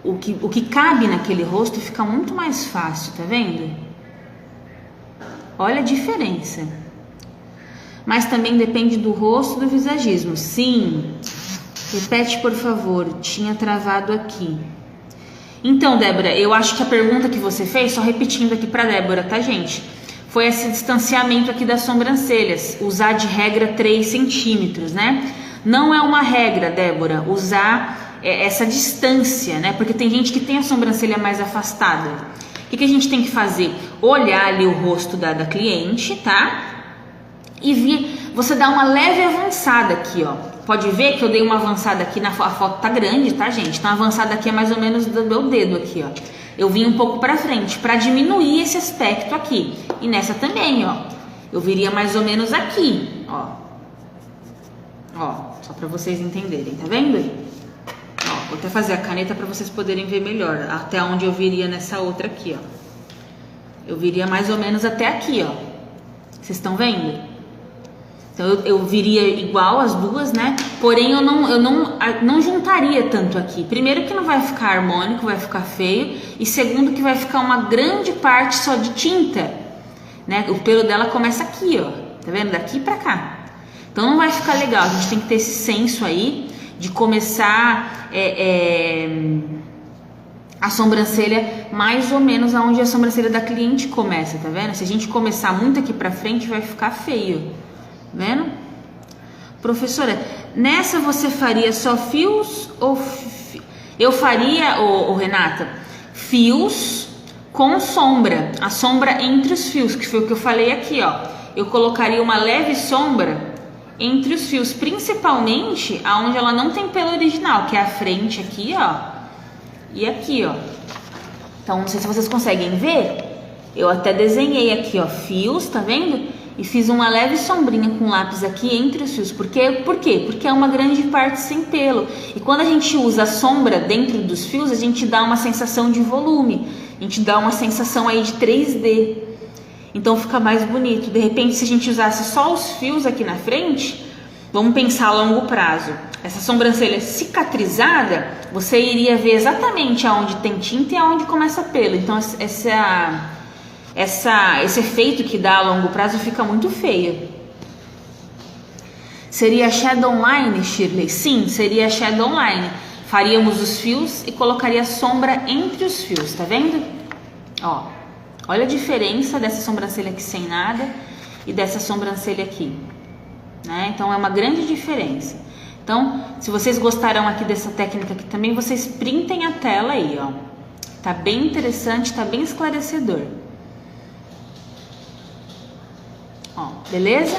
o que cabe naquele rosto, fica muito mais fácil, tá vendo? Olha a diferença. Mas também depende do rosto e do visagismo. Sim. Repete, por favor. Tinha travado aqui. Então, Débora, eu acho que a pergunta que você fez, só repetindo aqui para Débora, tá, gente? Foi esse distanciamento aqui das sobrancelhas, usar de regra 3 centímetros, né? Não é uma regra, Débora, usar essa distância, né? Porque tem gente que tem a sobrancelha mais afastada. O que a gente tem que fazer? Olhar ali o rosto da cliente, tá? E você dá uma leve avançada aqui, ó. Pode ver que eu dei uma avançada aqui, a foto tá grande, tá, gente? Então a avançada aqui é mais ou menos do meu dedo aqui, ó. Eu vim um pouco pra frente, pra diminuir esse aspecto aqui. E nessa também, ó. Eu viria mais ou menos aqui, ó. Ó, só pra vocês entenderem, tá vendo? Ó, vou até fazer a caneta pra vocês poderem ver melhor. Até onde eu viria nessa outra aqui, ó. Eu viria mais ou menos até aqui, ó. Vocês estão vendo? Então eu viria igual as duas, né? Porém eu não juntaria tanto aqui. Primeiro que não vai ficar harmônico, vai ficar feio. E segundo que vai ficar uma grande parte só de tinta, né? O pelo dela começa aqui, ó. Tá vendo? Daqui pra cá. Então não vai ficar legal. A gente tem que ter esse senso aí de começar a sobrancelha mais ou menos aonde a sobrancelha da cliente começa, tá vendo? Se a gente começar muito aqui pra frente, vai ficar feio. Vendo? Professora, nessa você faria só fios ou eu faria, Renata, fios com sombra, a sombra entre os fios, que foi o que eu falei aqui, ó. Eu colocaria uma leve sombra entre os fios, principalmente aonde ela não tem pelo original, que é a frente aqui, ó, e aqui, ó. Então, não sei se vocês conseguem ver, eu até desenhei aqui, ó, fios, tá vendo? E fiz uma leve sombrinha com lápis aqui entre os fios. Por quê? Porque é uma grande parte sem pelo. E quando a gente usa a sombra dentro dos fios, a gente dá uma sensação de volume. A gente dá uma sensação aí de 3D. Então fica mais bonito. De repente, se a gente usasse só os fios aqui na frente, vamos pensar a longo prazo. Essa sobrancelha cicatrizada, você iria ver exatamente aonde tem tinta e aonde começa pelo. Então esse efeito que dá a longo prazo fica muito feio. Seria shadow line, Shirley? Sim, seria shadow line. Faríamos os fios e colocaria sombra entre os fios, tá vendo? Ó, olha a diferença dessa sobrancelha aqui sem nada e dessa sobrancelha aqui, né? Então é uma grande diferença. Então, se vocês gostaram aqui dessa técnica aqui também, vocês printem a tela aí, ó. Tá bem interessante, tá bem esclarecedor. Ó, beleza?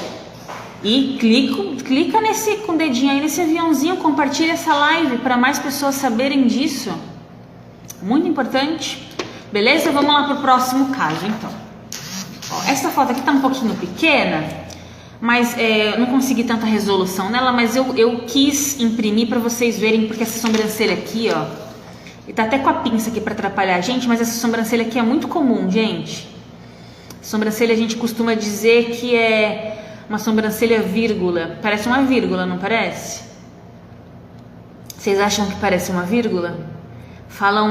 E clica com o dedinho aí nesse aviãozinho, compartilha essa live para mais pessoas saberem disso. Muito importante. Beleza? Vamos lá pro próximo caso, então. Ó, essa foto aqui tá um pouquinho pequena, mas eu não consegui tanta resolução nela, mas eu quis imprimir para vocês verem, porque essa sobrancelha aqui, ó, e tá até com a pinça aqui para atrapalhar a gente, mas essa sobrancelha aqui é muito comum, gente. Sobrancelha a gente costuma dizer que é uma sobrancelha vírgula. Parece uma vírgula, não parece? Vocês acham que parece uma vírgula? Fala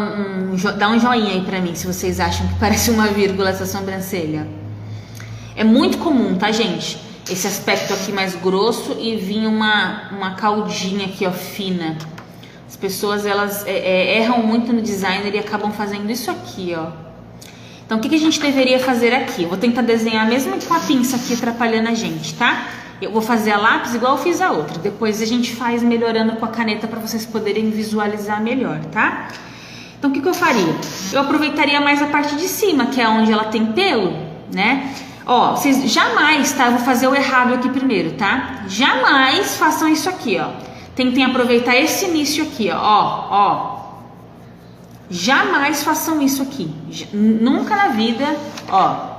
dá um joinha aí pra mim se vocês acham que parece uma vírgula essa sobrancelha. É muito comum, tá, gente? Esse aspecto aqui mais grosso e vir uma caldinha aqui, ó, fina. As pessoas, elas erram muito no designer e acabam fazendo isso aqui, ó. Então, o que a gente deveria fazer aqui? Eu vou tentar desenhar mesmo com a pinça aqui atrapalhando a gente, tá? Eu vou fazer a lápis igual eu fiz a outra. Depois a gente faz melhorando com a caneta para vocês poderem visualizar melhor, tá? Então, o que eu faria? Eu aproveitaria mais a parte de cima, que é onde ela tem pelo, né? Ó, vocês jamais, tá? Eu vou fazer o errado aqui primeiro, tá? Jamais façam isso aqui, ó. Tentem aproveitar esse início aqui, ó. Jamais façam isso aqui. Nunca na vida, ó.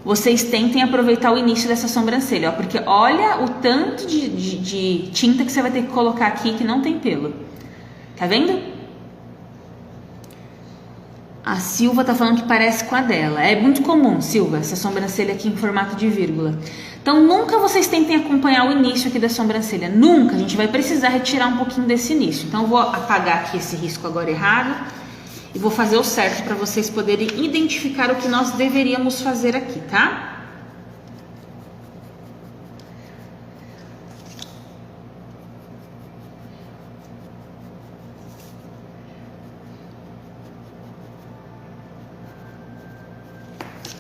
Vocês tentem aproveitar o início dessa sobrancelha, ó. Porque olha o tanto de tinta que você vai ter que colocar aqui que não tem pelo. Tá vendo? A Silva tá falando que parece com a dela. É muito comum, Silva, essa sobrancelha aqui em formato de vírgula. Então, nunca vocês tentem acompanhar o início aqui da sobrancelha. Nunca. A gente vai precisar retirar um pouquinho desse início. Então, eu vou apagar aqui esse risco agora errado e vou fazer o certo para vocês poderem identificar o que nós deveríamos fazer aqui, tá?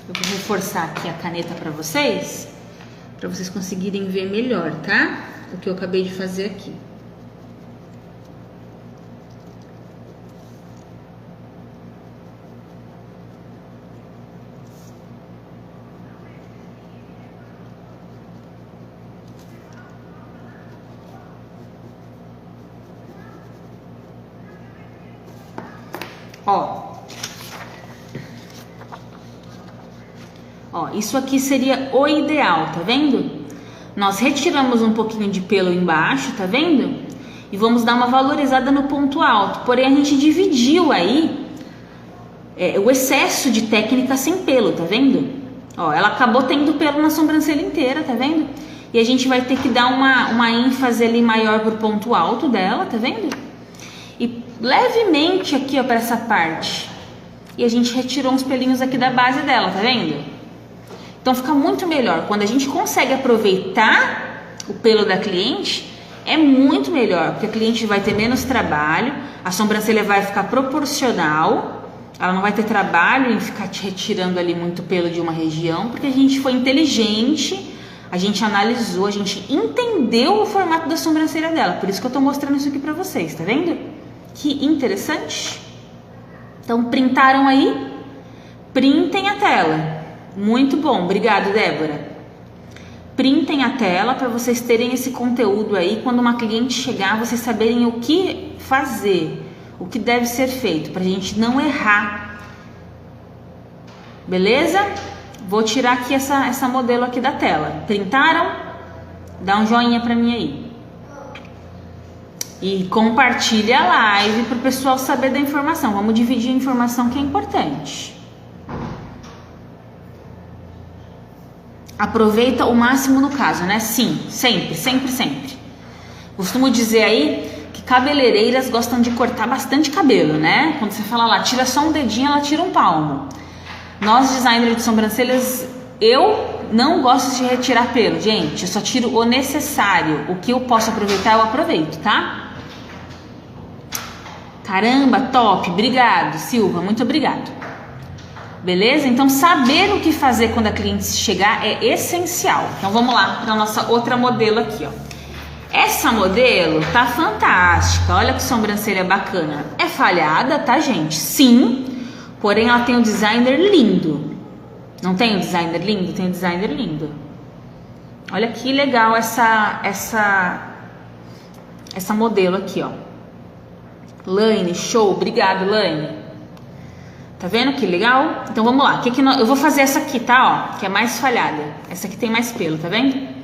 Eu vou reforçar aqui a caneta para vocês conseguirem ver melhor, tá? O que eu acabei de fazer aqui. Ó, isso aqui seria o ideal, tá vendo? Nós retiramos um pouquinho de pelo embaixo, tá vendo? E vamos dar uma valorizada no ponto alto. Porém, a gente dividiu aí o excesso de técnica sem pelo, tá vendo? Ó, ela acabou tendo pelo na sobrancelha inteira, tá vendo? E a gente vai ter que dar uma ênfase ali maior pro ponto alto dela, tá vendo? E levemente aqui, ó, pra essa parte. E a gente retirou uns pelinhos aqui da base dela, tá vendo? Então fica muito melhor. Quando a gente consegue aproveitar o pelo da cliente, é muito melhor, porque a cliente vai ter menos trabalho, a sobrancelha vai ficar proporcional, ela não vai ter trabalho em ficar te retirando ali muito pelo de uma região, porque a gente foi inteligente, a gente analisou, a gente entendeu o formato da sobrancelha dela. Por isso que eu tô mostrando isso aqui pra vocês, tá vendo? Que interessante. Então, printaram aí? Printem a tela. Muito bom, obrigado, Débora. Printem a tela para vocês terem esse conteúdo aí. Quando uma cliente chegar, vocês saberem o que fazer, o que deve ser feito, para a gente não errar. Beleza? Vou tirar aqui essa modelo aqui da tela. Printaram? Dá um joinha para mim aí. E compartilha a live para o pessoal saber da informação. Vamos dividir a informação que é importante. Aproveita o máximo no caso, né? Sim, sempre, sempre, sempre. Costumo dizer aí que cabeleireiras gostam de cortar bastante cabelo, né? Quando você fala lá, tira só um dedinho, ela tira um palmo. Nós, designers de sobrancelhas, eu não gosto de retirar pelo, gente. Eu só tiro o necessário. O que eu posso aproveitar, eu aproveito, tá? Caramba, top. Obrigado, Silva. Muito obrigado. Beleza? Então, saber o que fazer quando a cliente chegar é essencial. Então, vamos lá para a nossa outra modelo aqui, ó. Essa modelo tá fantástica. Olha que sobrancelha bacana. É falhada, tá, gente? Sim. Porém, ela tem um designer lindo. Não tem um designer lindo? Tem um designer lindo. Olha que legal essa modelo aqui, ó. Laine, show. Obrigado, Laine. Tá vendo que legal? Então vamos lá. Eu vou fazer essa aqui, tá? Ó, que é mais falhada. Essa aqui tem mais pelo, tá vendo?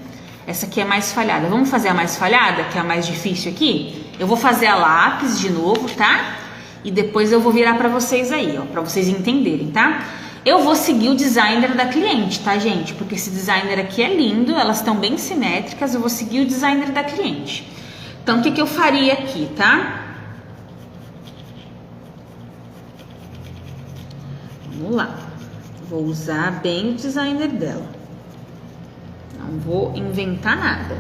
Essa aqui é mais falhada. Vamos fazer a mais falhada, que é a mais difícil aqui? Eu vou fazer a lápis de novo, tá? E depois eu vou virar pra vocês aí, ó, pra vocês entenderem, tá? Eu vou seguir o designer da cliente, tá, gente? Porque esse designer aqui é lindo, elas estão bem simétricas, eu vou seguir o designer da cliente. Então, o que eu faria aqui, tá? Vamos lá. Vou usar bem o designer dela. Não vou inventar nada.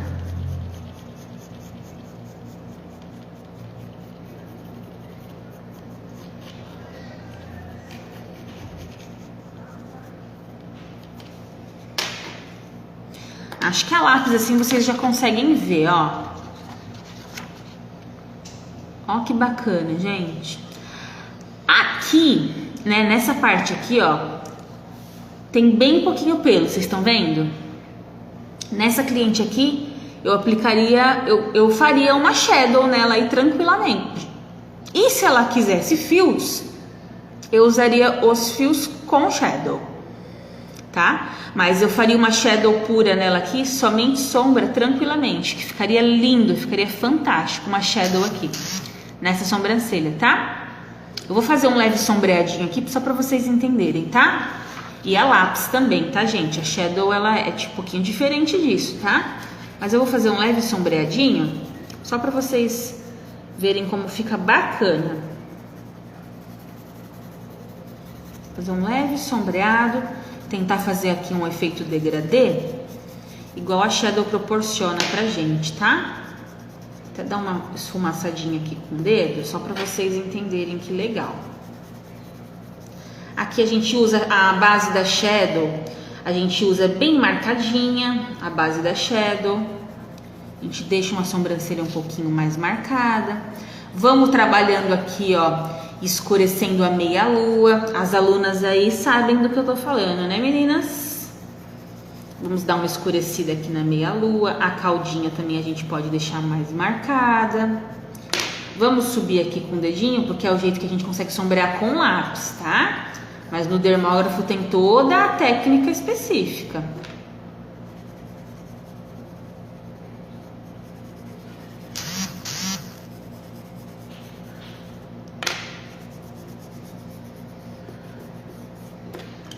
Acho que a lápis assim vocês já conseguem ver, ó. Ó que bacana, gente. Aqui, né, nessa parte aqui, ó, tem bem pouquinho pelo, vocês estão vendo? Nessa cliente aqui, eu aplicaria, eu faria uma shadow nela aí tranquilamente. E se ela quisesse fios, eu usaria os fios com shadow, tá? Mas eu faria uma shadow pura nela aqui, somente sombra, tranquilamente, que ficaria lindo, ficaria fantástico, uma shadow aqui, nessa sobrancelha, tá? Eu vou fazer um leve sombreadinho aqui, só pra vocês entenderem, tá? E a lápis também, tá, gente? A shadow, ela é tipo um pouquinho diferente disso, tá? Mas eu vou fazer um leve sombreadinho, só pra vocês verem como fica bacana. Fazer um leve sombreado, tentar fazer aqui um efeito degradê, igual a shadow proporciona pra gente, tá? Até dar uma esfumaçadinha aqui com o dedo, só pra vocês entenderem que legal. Aqui a gente usa a base da shadow, a gente usa bem marcadinha a base da shadow. A gente deixa uma sobrancelha um pouquinho mais marcada. Vamos trabalhando aqui, ó, escurecendo a meia lua. As alunas aí sabem do que eu tô falando, né, meninas? Vamos dar uma escurecida aqui na meia lua. A caldinha também a gente pode deixar mais marcada. Vamos subir aqui com o dedinho, porque é o jeito que a gente consegue sombrear com lápis, tá? Mas no dermógrafo tem toda a técnica específica.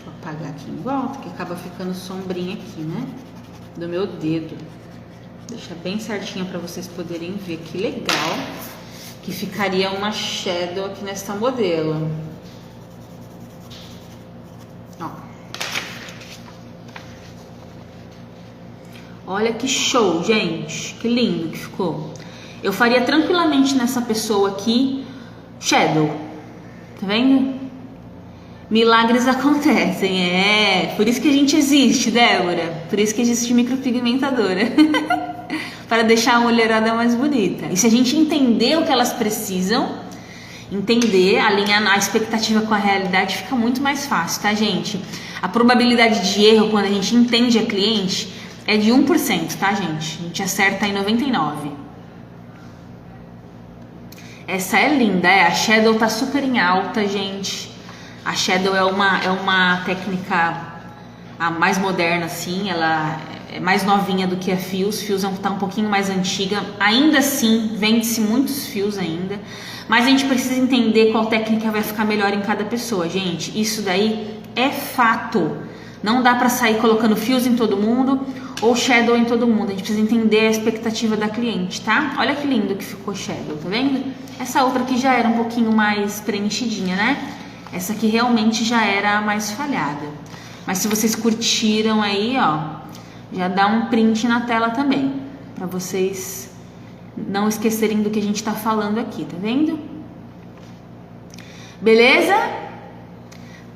Vou apagar aqui em volta, que acaba ficando sombrinha aqui, né? Do meu dedo. Deixa bem certinha para vocês poderem ver que legal que ficaria uma shadow aqui nesta modelo. Ó. Olha que show, gente. Que lindo que ficou. Eu faria tranquilamente nessa pessoa aqui shadow. Tá vendo? Milagres acontecem, é. Por isso que a gente existe, Débora. Por isso que existe micropigmentadora. Para deixar a mulherada mais bonita. E se a gente entender o que elas precisam, entender, alinhar a expectativa com a realidade, fica muito mais fácil, tá, gente? A probabilidade de erro quando a gente entende a cliente é de 1%, tá, gente? A gente acerta em 99%. Essa é linda, é. A shadow tá super em alta, gente. A shadow é uma técnica a mais moderna, assim. Ela é mais novinha do que a fios. Fios tá um pouquinho mais antiga. Ainda assim, vende-se muitos fios ainda. Mas a gente precisa entender qual técnica vai ficar melhor em cada pessoa, gente. Isso daí é fato. Não dá pra sair colocando fios em todo mundo ou shadow em todo mundo. A gente precisa entender a expectativa da cliente, tá? Olha que lindo que ficou shadow, tá vendo? Essa outra aqui já era um pouquinho mais preenchidinha, né? Essa aqui realmente já era a mais falhada. Mas se vocês curtiram aí, ó, já dá um print na tela também, para vocês não esquecerem do que a gente tá falando aqui, tá vendo? Beleza?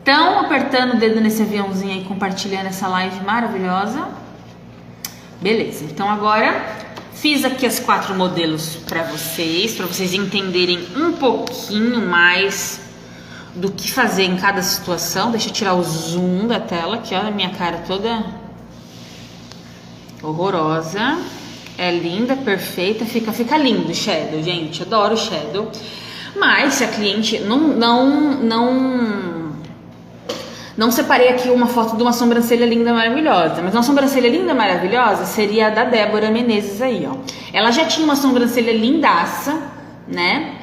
Então, apertando o dedo nesse aviãozinho aí, compartilhando essa live maravilhosa. Beleza, então agora fiz aqui as 4 modelos para vocês entenderem um pouquinho mais do que fazer em cada situação. Deixa eu tirar o zoom da tela aqui, ó, a minha cara toda horrorosa. É linda, perfeita, fica lindo o shadow, gente, adoro o shadow. Mas se a cliente não separei aqui uma foto de uma sobrancelha linda, maravilhosa. Mas uma sobrancelha linda, maravilhosa seria a da Débora Menezes aí, ó. Ela já tinha uma sobrancelha lindaça, né?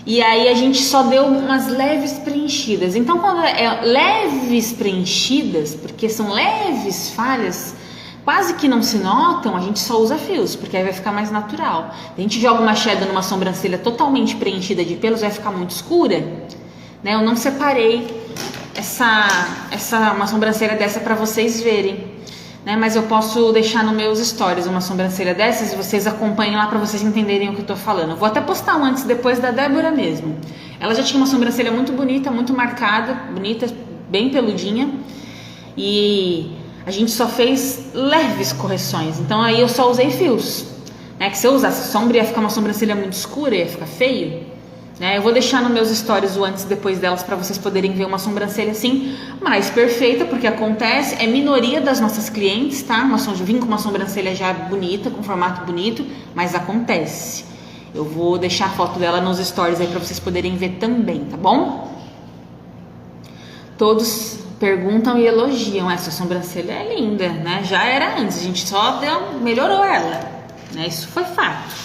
E aí a gente só deu umas leves preenchidas. Então, quando é leves preenchidas, porque são leves falhas, quase que não se notam, a gente só usa fios, porque aí vai ficar mais natural. A gente joga uma shadow numa sobrancelha totalmente preenchida de pelos, vai ficar muito escura, né? Eu não separei uma sobrancelha dessa para vocês verem, né? Mas eu posso deixar nos meus stories uma sobrancelha dessas e vocês acompanhem lá para vocês entenderem o que eu tô falando. Eu vou até postar um antes e depois da Débora mesmo. Ela já tinha uma sobrancelha muito bonita, muito marcada, bonita, bem peludinha, e a gente só fez leves correções. Então aí eu só usei fios, né? Que se eu usasse sombra ia ficar uma sobrancelha muito escura, ia ficar feio. Eu vou deixar nos meus stories o antes e depois delas para vocês poderem ver uma sobrancelha assim mais perfeita, porque acontece, é minoria das nossas clientes, tá? Vim com uma sobrancelha já bonita, com formato bonito, mas acontece. Eu vou deixar a foto dela nos stories aí para vocês poderem ver também, tá bom? Todos perguntam e elogiam, essa sobrancelha é linda, né? Já era antes, a gente só melhorou ela, né? Isso foi fato.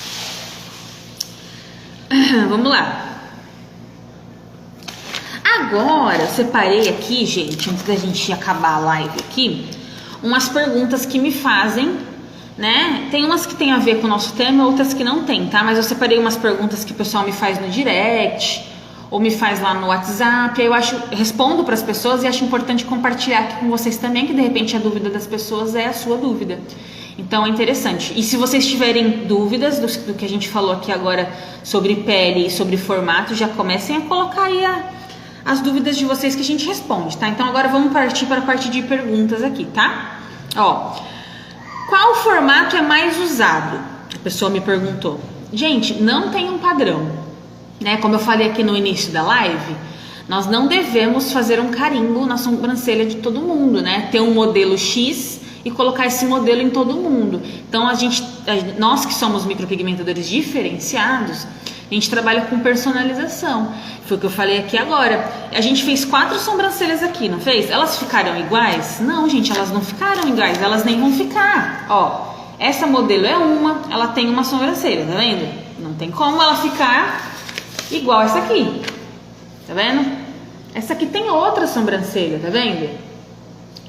Vamos lá. Agora eu separei aqui, gente, antes da gente acabar a live aqui, umas perguntas que me fazem, né? Tem umas que tem a ver com o nosso tema, outras que não tem, tá? Mas eu separei umas perguntas que o pessoal me faz no direct ou me faz lá no WhatsApp. Aí eu respondo para as pessoas e acho importante compartilhar aqui com vocês também, que de repente a dúvida das pessoas é a sua dúvida. Então é interessante. E se vocês tiverem dúvidas do que a gente falou aqui agora sobre pele e sobre formato, já comecem a colocar aí as dúvidas de vocês que a gente responde, tá? Então agora vamos partir para a parte de perguntas aqui, tá? Ó, qual formato é mais usado? A pessoa me perguntou. Gente, não tem um padrão, né? Como eu falei aqui no início da live, nós não devemos fazer um carimbo na sobrancelha de todo mundo, né? Ter um modelo X e colocar esse modelo em todo mundo. Então nós que somos micropigmentadores diferenciados, a gente trabalha com personalização. Foi o que eu falei aqui agora. A gente fez 4 sobrancelhas aqui, não fez? Elas ficaram iguais? Não, gente, elas não ficaram iguais, elas nem vão ficar. Ó, essa modelo é ela tem uma sobrancelha, tá vendo? Não tem como ela ficar igual essa aqui, tá vendo? Essa aqui tem outra sobrancelha, tá vendo?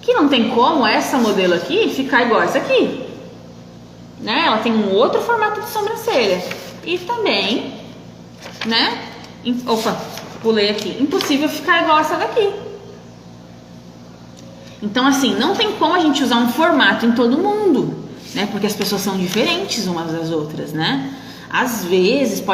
Que não tem como essa modelo aqui ficar igual essa aqui, né? Ela tem um outro formato de sobrancelha e também, né? Opa, pulei aqui. Impossível ficar igual essa daqui. Então, assim, não tem como a gente usar um formato em todo mundo, né? Porque as pessoas são diferentes umas das outras, né? Às vezes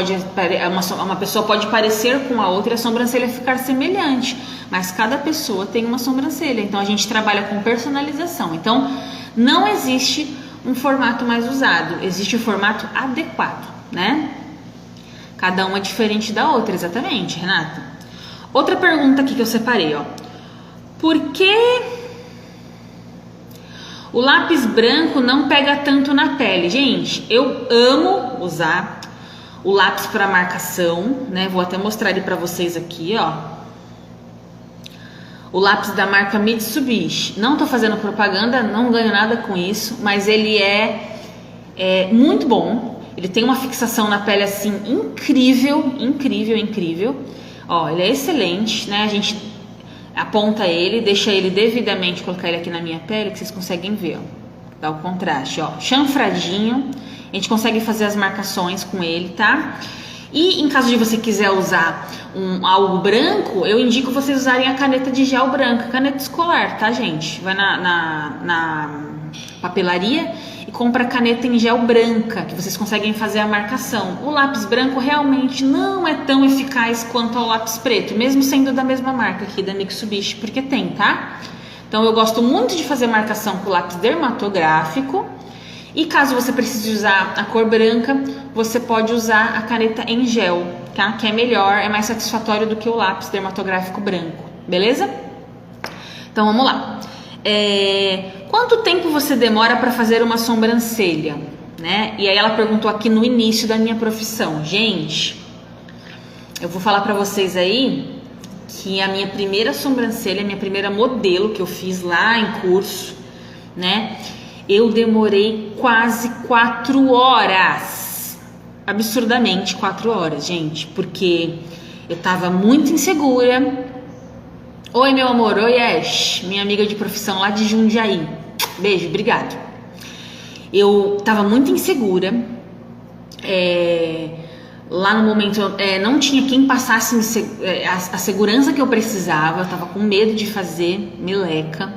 uma pessoa pode parecer com a outra e a sobrancelha ficar semelhante, mas cada pessoa tem uma sobrancelha, então a gente trabalha com personalização. Então não existe um formato mais usado, existe o formato adequado, né? Cada uma é diferente da outra, exatamente, Renata. Outra pergunta aqui que eu separei, ó. Por que o lápis branco não pega tanto na pele? Gente, eu amo usar o lápis para marcação, né? Vou até mostrar ele para vocês aqui, ó. O lápis da marca Mitsubishi. Não tô fazendo propaganda, não ganho nada com isso, mas ele é muito bom. Ele tem uma fixação na pele assim incrível, incrível, incrível. Ó, ele é excelente, né? A gente aponta ele, deixa ele devidamente, colocar ele aqui na minha pele, que vocês conseguem ver, ó. Dá o contraste, ó, chanfradinho. A gente consegue fazer as marcações com ele, tá? E em caso de você quiser usar algo branco, eu indico vocês usarem a caneta de gel branca, caneta escolar, tá, gente? Vai na papelaria e compra caneta em gel branca, que vocês conseguem fazer a marcação. O lápis branco realmente não é tão eficaz quanto ao lápis preto, mesmo sendo da mesma marca aqui, da Mitsubishi, porque tem, tá? Então eu gosto muito de fazer marcação com lápis dermatográfico. E caso você precise usar a cor branca, você pode usar a caneta em gel, tá? Que é melhor, é mais satisfatório do que o lápis dermatográfico branco, beleza? Então vamos lá. Quanto tempo você demora para fazer uma sobrancelha, né? E aí ela perguntou aqui no início da minha profissão. Gente, eu vou falar para vocês aí que a minha primeira sobrancelha, minha primeira modelo que eu fiz lá em curso, né? Eu demorei quase 4 horas, absurdamente 4 horas, gente, porque eu tava muito insegura. Oi, meu amor, oi, Ash, minha amiga de profissão lá de Jundiaí, beijo, obrigado. Eu tava muito insegura, lá no momento não tinha quem passasse a segurança que eu precisava, eu tava com medo de fazer meleca,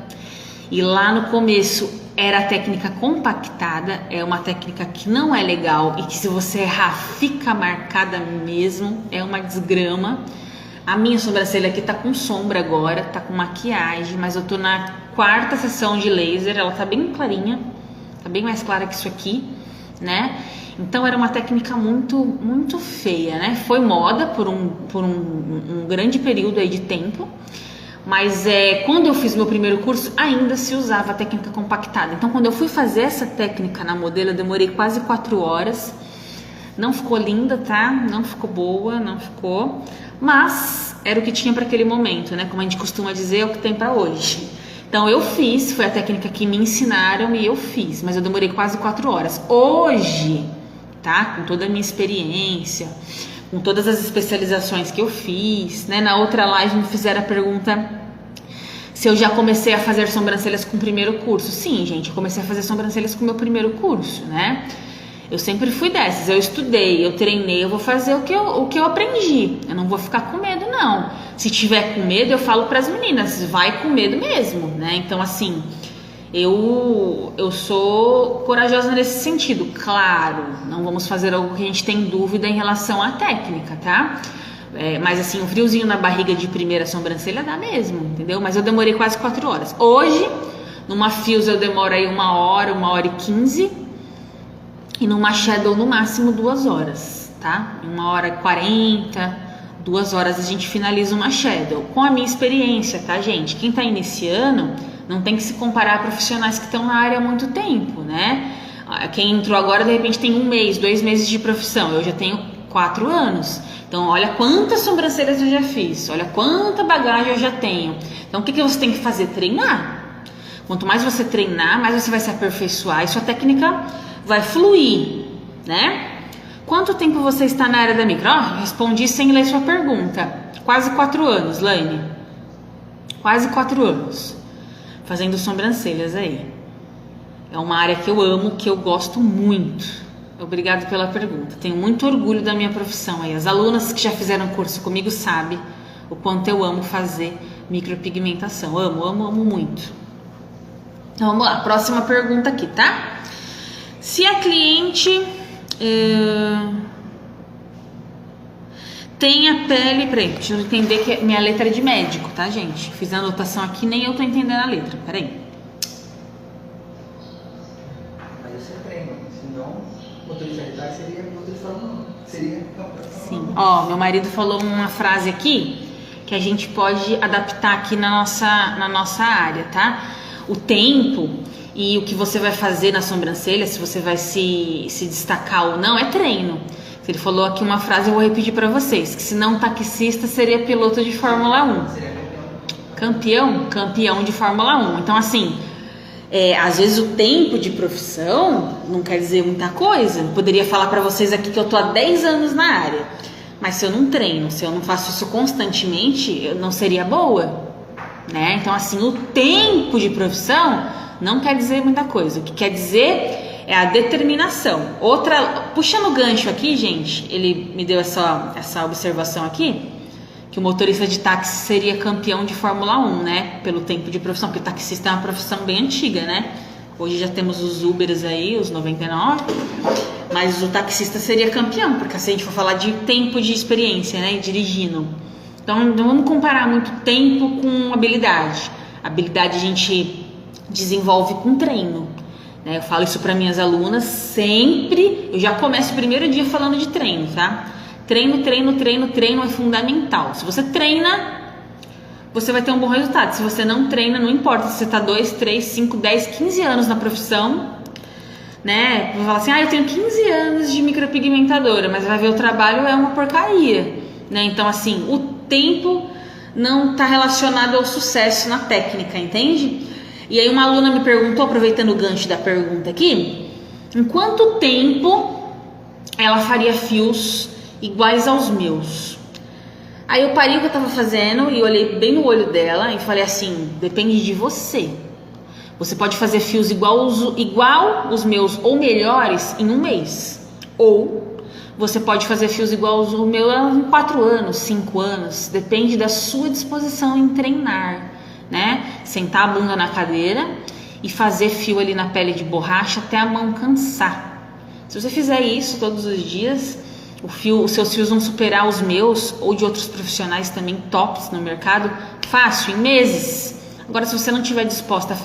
e lá no começo era a técnica compactada, é uma técnica que não é legal e que se você errar fica marcada mesmo, é uma desgrama. A minha sobrancelha aqui tá com sombra agora, tá com maquiagem, mas eu tô na 4ª sessão de laser, ela tá bem clarinha, tá bem mais clara que isso aqui, né? Então era uma técnica muito feia, né? Foi moda por um grande período aí de tempo. Mas quando eu fiz meu primeiro curso, ainda se usava a técnica compactada. Então, quando eu fui fazer essa técnica na modelo, eu demorei quase 4 horas. Não ficou linda, tá? Não ficou boa, não ficou. Mas era o que tinha para aquele momento, né? Como a gente costuma dizer, é o que tem para hoje. Então, eu fiz, foi a técnica que me ensinaram e eu fiz. Mas eu demorei quase 4 horas. Hoje, tá? Com toda a minha experiência, com todas as especializações que eu fiz, né? Na outra live me fizeram a pergunta se eu já comecei a fazer sobrancelhas com o primeiro curso. Sim, gente, eu comecei a fazer sobrancelhas com o meu primeiro curso, né? Eu sempre fui dessas, eu estudei, eu treinei, eu vou fazer o que eu aprendi. Eu não vou ficar com medo, não. Se tiver com medo, eu falo para as meninas, vai com medo mesmo, né? Então, assim, eu sou corajosa nesse sentido. Claro, não vamos fazer algo que a gente tem dúvida em relação à técnica, tá? Mas assim, um friozinho na barriga de primeira sobrancelha dá mesmo, entendeu? Mas eu demorei quase 4 horas. Hoje, numa Fios eu demoro aí 1 hora, 1h15. E numa Shadow no máximo 2 horas, tá? 1h40, 2 horas a gente finaliza uma Shadow. Com a minha experiência, tá, gente? Quem tá iniciando não tem que se comparar a profissionais que estão na área há muito tempo, né? Quem entrou agora, de repente, tem 1 mês, 2 meses de profissão. Eu já tenho 4 anos. Então, olha quantas sobrancelhas eu já fiz. Olha quanta bagagem eu já tenho. Então, o que você tem que fazer? Treinar. Quanto mais você treinar, mais você vai se aperfeiçoar. E sua técnica vai fluir, né? Quanto tempo você está na área da micro? Respondi sem ler sua pergunta. Quase 4 anos, Laine. Quase 4 anos. Fazendo sobrancelhas aí. É uma área que eu amo, que eu gosto muito. Obrigado pela pergunta. Tenho muito orgulho da minha profissão aí. As alunas que já fizeram curso comigo sabem o quanto eu amo fazer micropigmentação. Amo muito. Então vamos lá, próxima pergunta aqui, tá? Se a cliente tem a pele... Peraí, deixa eu entender que minha letra é de médico, tá, gente? Fiz a anotação aqui, nem eu tô entendendo a letra. Peraí. Mas você treina, senão motorizar seria motorização, seria... Sim, ó, meu marido falou uma frase aqui que a gente pode adaptar aqui na nossa área, tá? O tempo e o que você vai fazer na sobrancelha, se você vai se destacar ou não, é treino. Ele falou aqui uma frase, eu vou repetir para vocês, que se não taxista seria piloto de Fórmula 1. Seria Campeão de Fórmula 1. Então, assim, às vezes o tempo de profissão não quer dizer muita coisa. Eu poderia falar para vocês aqui que eu tô há 10 anos na área, mas se eu não treino, se eu não faço isso constantemente, eu não seria boa, né? Então, assim, o tempo de profissão não quer dizer muita coisa. O que quer dizer é a determinação. Outra, puxando o gancho aqui, gente, ele me deu essa observação aqui, que o motorista de táxi seria campeão de Fórmula 1, né? Pelo tempo de profissão, porque o taxista é uma profissão bem antiga, né? Hoje já temos os Ubers aí, os 99, mas o taxista seria campeão, porque se a gente for falar de tempo de experiência, né? Dirigindo. Então, não vamos comparar muito tempo com habilidade. Habilidade a gente desenvolve com treino. Eu falo isso para minhas alunas sempre. Eu já começo o primeiro dia falando de treino, tá? Treino é fundamental. Se você treina, você vai ter um bom resultado. Se você não treina, não importa se você tá 2, 3, 5, 10, 15 anos na profissão, né? Você fala assim, eu tenho 15 anos de micropigmentadora, mas vai ver o trabalho é uma porcaria, né? Então, assim, o tempo não tá relacionado ao sucesso na técnica, entende? E aí uma aluna me perguntou, aproveitando o gancho da pergunta aqui, em quanto tempo ela faria fios iguais aos meus? Aí eu parei o que eu tava fazendo e olhei bem no olho dela e falei assim, depende de você. Você pode fazer fios igual os meus ou melhores em 1 mês. Ou você pode fazer fios igual os meus em 4 anos, 5 anos. Depende da sua disposição em treinar, né? Sentar a bunda na cadeira e fazer fio ali na pele de borracha até a mão cansar. Se você fizer isso todos os dias, os seus fios vão superar os meus ou de outros profissionais também tops no mercado, fácil, em meses. Agora, se você não estiver disposta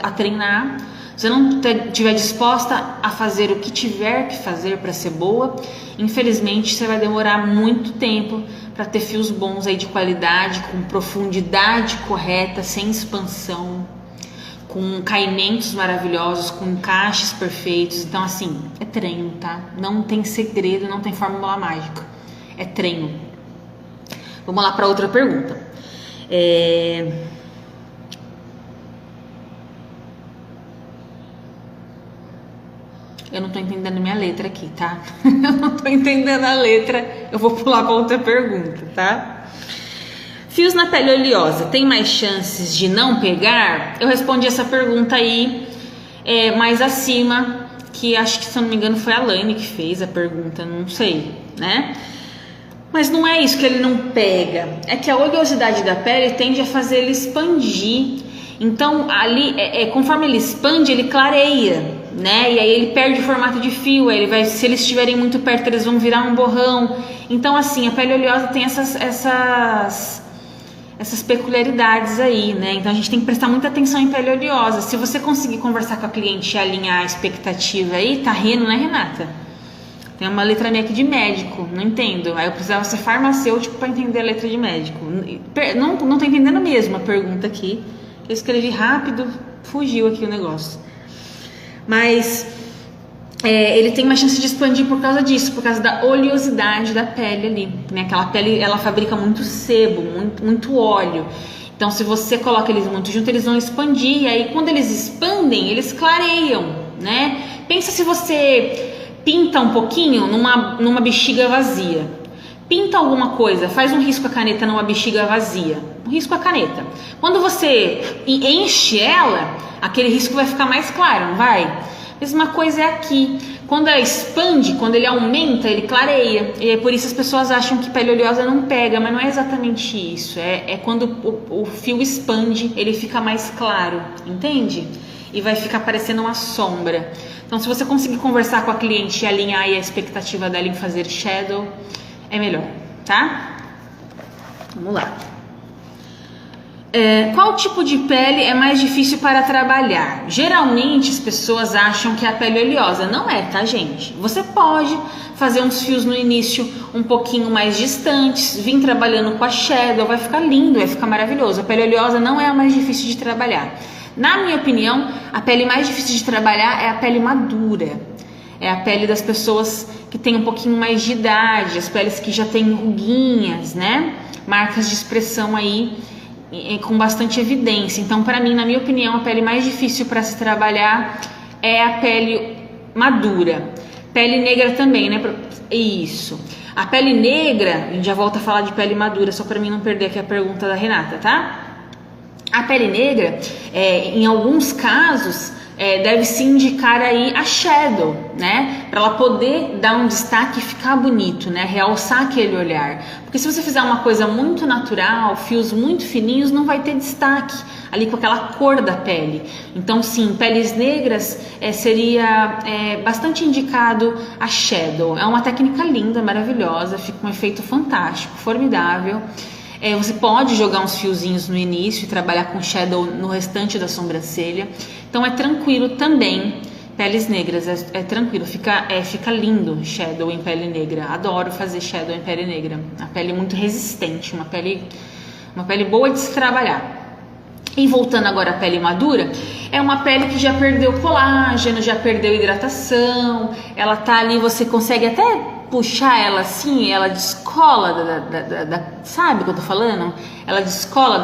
a treinar, se você não estiver disposta a fazer o que tiver que fazer para ser boa, infelizmente você vai demorar muito tempo para ter fios bons aí de qualidade, com profundidade correta, sem expansão, com caimentos maravilhosos, com encaixes perfeitos. Então, assim, é treino, tá? Não tem segredo, não tem fórmula mágica. É treino. Vamos lá para outra pergunta. Eu não tô entendendo minha letra aqui, tá? Eu não tô entendendo a letra. Eu vou pular para outra pergunta, tá? Fios na pele oleosa, tem mais chances de não pegar? Eu respondi essa pergunta aí mais acima, que acho que, se eu não me engano, foi a Laine que fez a pergunta, não sei, né? Mas não é isso que ele não pega. É que a oleosidade da pele tende a fazer ele expandir. Então, ali, conforme ele expande, ele clareia, né? E aí ele perde o formato de fio. Aí se eles estiverem muito perto, eles vão virar um borrão. Então, assim, a pele oleosa tem essas peculiaridades aí, né? Então a gente tem que prestar muita atenção em pele oleosa. Se você conseguir conversar com a cliente e alinhar a expectativa aí, tá rindo, né, Renata? Tem uma letra minha aqui de médico, não entendo. Aí eu precisava ser farmacêutico para entender a letra de médico. Não tô entendendo mesmo a pergunta aqui. Eu escrevi rápido, fugiu aqui o negócio. Mas ele tem uma chance de expandir por causa disso, por causa da oleosidade da pele ali, né? Aquela pele, ela fabrica muito sebo, muito óleo. Então, se você coloca eles muito junto, eles vão expandir. E aí, quando eles expandem, eles clareiam, né? Pensa se você pinta um pouquinho numa bexiga vazia. Pinta alguma coisa, faz um risco a caneta numa bexiga vazia. Um risco a caneta. Quando você enche ela, aquele risco vai ficar mais claro, não vai? Mesma coisa é aqui. Quando ela expande, quando ele aumenta, ele clareia. E é por isso as pessoas acham que pele oleosa não pega, mas não é exatamente isso. É quando o fio expande, ele fica mais claro, entende? E vai ficar parecendo uma sombra. Então, se você conseguir conversar com a cliente e alinhar aí a expectativa dela em fazer shadow, é melhor, tá? Vamos lá. Qual tipo de pele é mais difícil para trabalhar? Geralmente as pessoas acham que é a pele oleosa. Não é, tá, gente? Você pode fazer uns fios no início um pouquinho mais distantes, vir trabalhando com a shadow, vai ficar lindo, vai ficar maravilhoso. A pele oleosa não é a mais difícil de trabalhar. Na minha opinião, a pele mais difícil de trabalhar é a pele madura. É a pele das pessoas que têm um pouquinho mais de idade, as peles que já têm ruguinhas, né? Marcas de expressão aí com bastante evidência. Então, para mim, na minha opinião, a pele mais difícil para se trabalhar é a pele madura. Pele negra também, né? Isso. A pele negra, a gente já volta a falar de pele madura, só para mim não perder aqui a pergunta da Renata, tá? A pele negra, em alguns casos, deve se indicar aí a shadow, né? Para ela poder dar um destaque e ficar bonito, né? Realçar aquele olhar. Porque se você fizer uma coisa muito natural, fios muito fininhos, não vai ter destaque ali com aquela cor da pele. Então sim, peles negras seria bastante indicado a shadow. É uma técnica linda, maravilhosa, fica um efeito fantástico, formidável. Você pode jogar uns fiozinhos no início e trabalhar com shadow no restante da sobrancelha. Então é tranquilo também, peles negras, é tranquilo, fica lindo shadow em pele negra. Adoro fazer shadow em pele negra. A pele muito resistente, uma pele boa de se trabalhar. E voltando agora à pele madura, é uma pele que já perdeu colágeno, já perdeu hidratação, ela tá ali, você consegue até puxar ela assim, ela descola sabe o que eu tô falando? Ela descola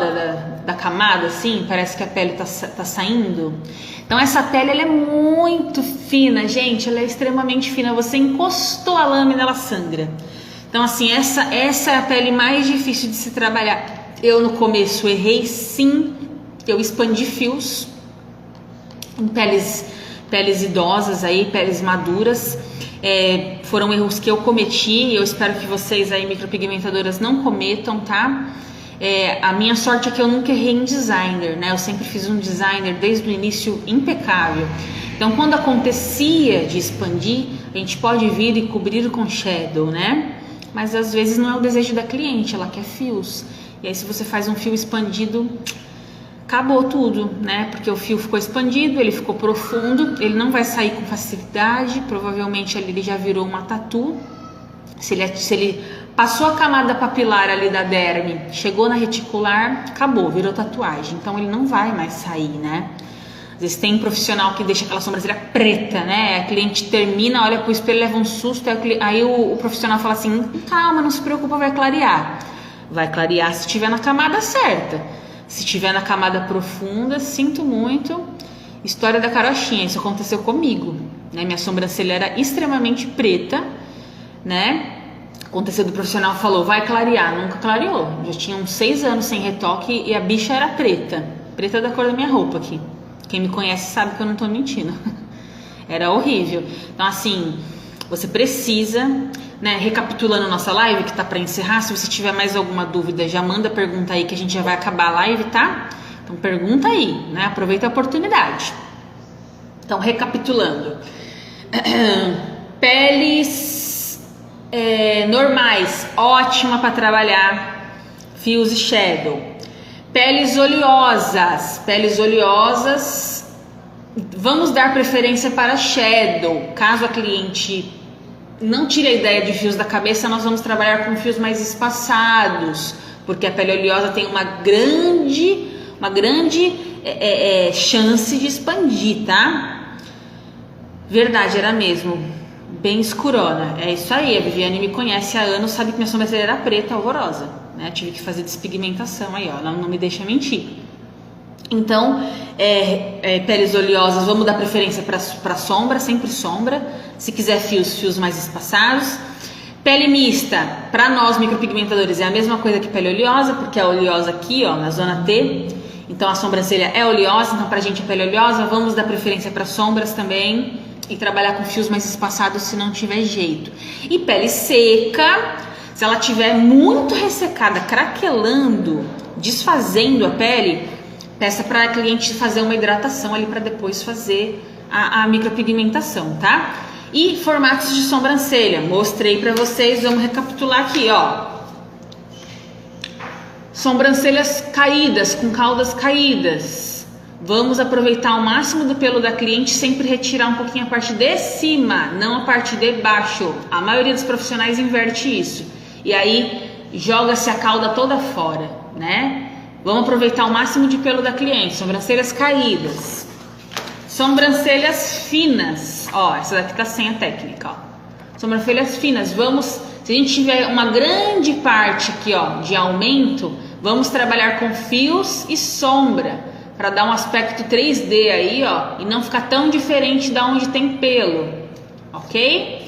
da camada assim, parece que a pele tá saindo. Então essa pele, ela é muito fina, gente, ela é extremamente fina, você encostou a lâmina, ela sangra. Então assim, essa é a pele mais difícil de se trabalhar. Eu no começo errei sim, eu expandi fios em peles idosas aí, peles maduras. Foram erros que eu cometi e eu espero que vocês aí, micropigmentadoras, não cometam, tá? A minha sorte é que eu nunca errei em designer, né? Eu sempre fiz um designer desde o início impecável. Então, quando acontecia de expandir, a gente pode vir e cobrir com shadow, né? Mas às vezes não é o desejo da cliente, ela quer fios. E aí, se você faz um fio expandido, acabou tudo, né? Porque o fio ficou expandido, ele ficou profundo, ele não vai sair com facilidade, provavelmente ali ele já virou uma tatu. Se ele passou a camada papilar ali da derme, chegou na reticular, acabou, virou tatuagem. Então ele não vai mais sair, né? Às vezes tem um profissional que deixa aquela sobrancelha preta, né? A cliente termina, olha pro espelho, leva um susto, aí o profissional fala assim, calma, não se preocupa, vai clarear. Vai clarear se estiver na camada certa. Se estiver na camada profunda, sinto muito. História da carochinha, isso aconteceu comigo, né? Minha sobrancelha era extremamente preta, né? Aconteceu do profissional, falou, vai clarear, nunca clareou. Já tinha uns 6 anos sem retoque e a bicha era preta da cor da minha roupa aqui. Quem me conhece sabe que eu não tô mentindo. Era horrível. Então assim, você precisa, né, recapitulando nossa live que tá para encerrar, se você tiver mais alguma dúvida, já manda pergunta aí que a gente já vai acabar a live, tá? Então pergunta aí, né? Aproveita a oportunidade. Então, recapitulando. Peles normais, ótima para trabalhar fios e shadow. Peles oleosas, vamos dar preferência para shadow. Caso a cliente não tire a ideia de fios da cabeça, nós vamos trabalhar com fios mais espaçados, porque a pele oleosa tem uma grande chance de expandir, tá? Verdade, era mesmo, bem escurona. É isso aí, a Viviane me conhece há anos, sabe que minha sobrancelha era preta, horrorosa, né? Tive que fazer despigmentação aí, ó, ela não me deixa mentir. Então, peles oleosas, vamos dar preferência para sombra, sempre sombra. Se quiser fios mais espaçados. Pele mista, para nós micropigmentadores é a mesma coisa que pele oleosa, porque a oleosa aqui, ó, na zona T. Então a sobrancelha é oleosa, então pra gente é pele oleosa, vamos dar preferência para sombras também e trabalhar com fios mais espaçados se não tiver jeito. E pele seca, se ela tiver muito ressecada, craquelando, desfazendo a pele, peça para a cliente fazer uma hidratação ali para depois fazer a micropigmentação, tá? E formatos de sobrancelha, mostrei para vocês, vamos recapitular aqui, ó. Sobrancelhas caídas, com caudas caídas. Vamos aproveitar o máximo do pelo da cliente, sempre retirar um pouquinho a parte de cima, não a parte de baixo. A maioria dos profissionais inverte isso. E aí joga-se a cauda toda fora, né? Vamos aproveitar o máximo de pelo da cliente. Sobrancelhas caídas. Sobrancelhas finas. Ó, essa daqui tá sem a técnica, ó. Sobrancelhas finas. Vamos, se a gente tiver uma grande parte aqui, ó, de aumento, vamos trabalhar com fios e sombra para dar um aspecto 3D aí, ó, e não ficar tão diferente da onde tem pelo, ok?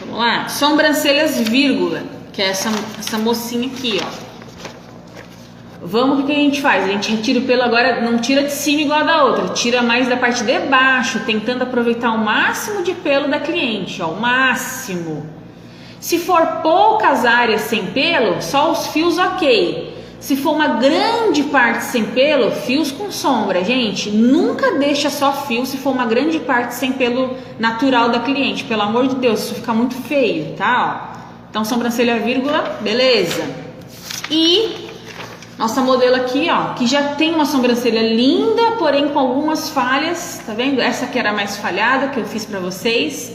Vamos lá. Sobrancelhas vírgula, que é essa mocinha aqui, ó. Vamos, o que a gente faz? A gente retira o pelo agora, não tira de cima igual a da outra, tira mais da parte de baixo, tentando aproveitar o máximo de pelo da cliente, ó, o máximo. Se for poucas áreas sem pelo, só os fios, ok. Se for uma grande parte sem pelo, fios com sombra, gente, nunca deixa só fio se for uma grande parte sem pelo natural da cliente, pelo amor de Deus, isso fica muito feio, tá? Ó. Então, sobrancelha, vírgula, beleza. E nossa modelo aqui, ó, que já tem uma sobrancelha linda, porém com algumas falhas, tá vendo? Essa aqui era mais falhada, que eu fiz pra vocês.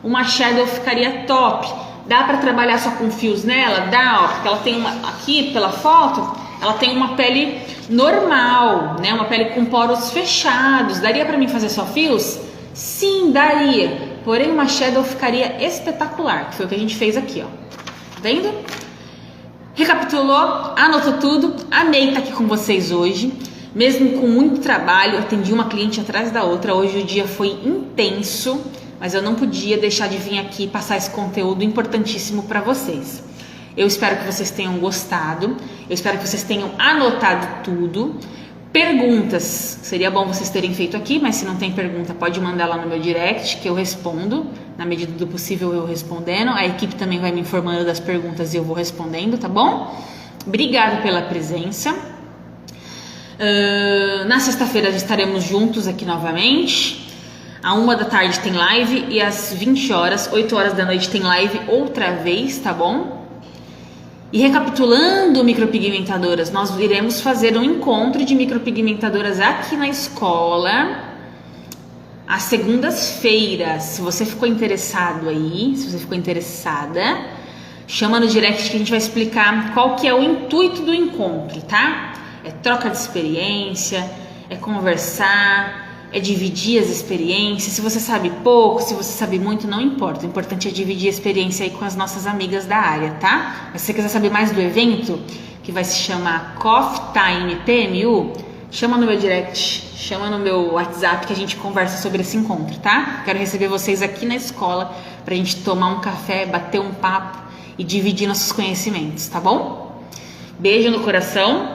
Uma shadow ficaria top. Dá pra trabalhar só com fios nela? Dá, ó, porque ela tem uma, aqui pela foto, ela tem uma pele normal, né? Uma pele com poros fechados. Daria pra mim fazer só fios? Sim, daria. Porém, uma shadow ficaria espetacular, que foi o que a gente fez aqui, ó. Tá vendo? Recapitulou, anotou tudo, amei estar aqui com vocês hoje, mesmo com muito trabalho, atendi uma cliente atrás da outra, hoje o dia foi intenso, mas eu não podia deixar de vir aqui passar esse conteúdo importantíssimo para vocês. Eu espero que vocês tenham gostado, eu espero que vocês tenham anotado tudo. Perguntas, seria bom vocês terem feito aqui, mas se não tem pergunta, pode mandar lá no meu direct que eu respondo, na medida do possível eu respondendo. A equipe também vai me informando das perguntas e eu vou respondendo, tá bom? Obrigada pela presença. Na sexta-feira estaremos juntos aqui novamente. À 1h tem live e às 20 horas, 8 horas da noite tem live outra vez, tá bom? E recapitulando, micropigmentadoras, nós iremos fazer um encontro de micropigmentadoras aqui na escola às segundas-feiras. Se você ficou interessado aí, se você ficou interessada, chama no direct que a gente vai explicar qual que é o intuito do encontro, tá? É troca de experiência, é conversar, é dividir as experiências. Se você sabe pouco, se você sabe muito, não importa. O importante é dividir a experiência aí com as nossas amigas da área, tá? Mas se você quiser saber mais do evento, que vai se chamar Coffee Time PMU, chama no meu direct, chama no meu WhatsApp que a gente conversa sobre esse encontro, tá? Quero receber vocês aqui na escola pra gente tomar um café, bater um papo e dividir nossos conhecimentos, tá bom? Beijo no coração.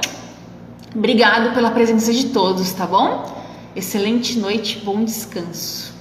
Obrigado pela presença de todos, tá bom? Excelente noite, bom descanso.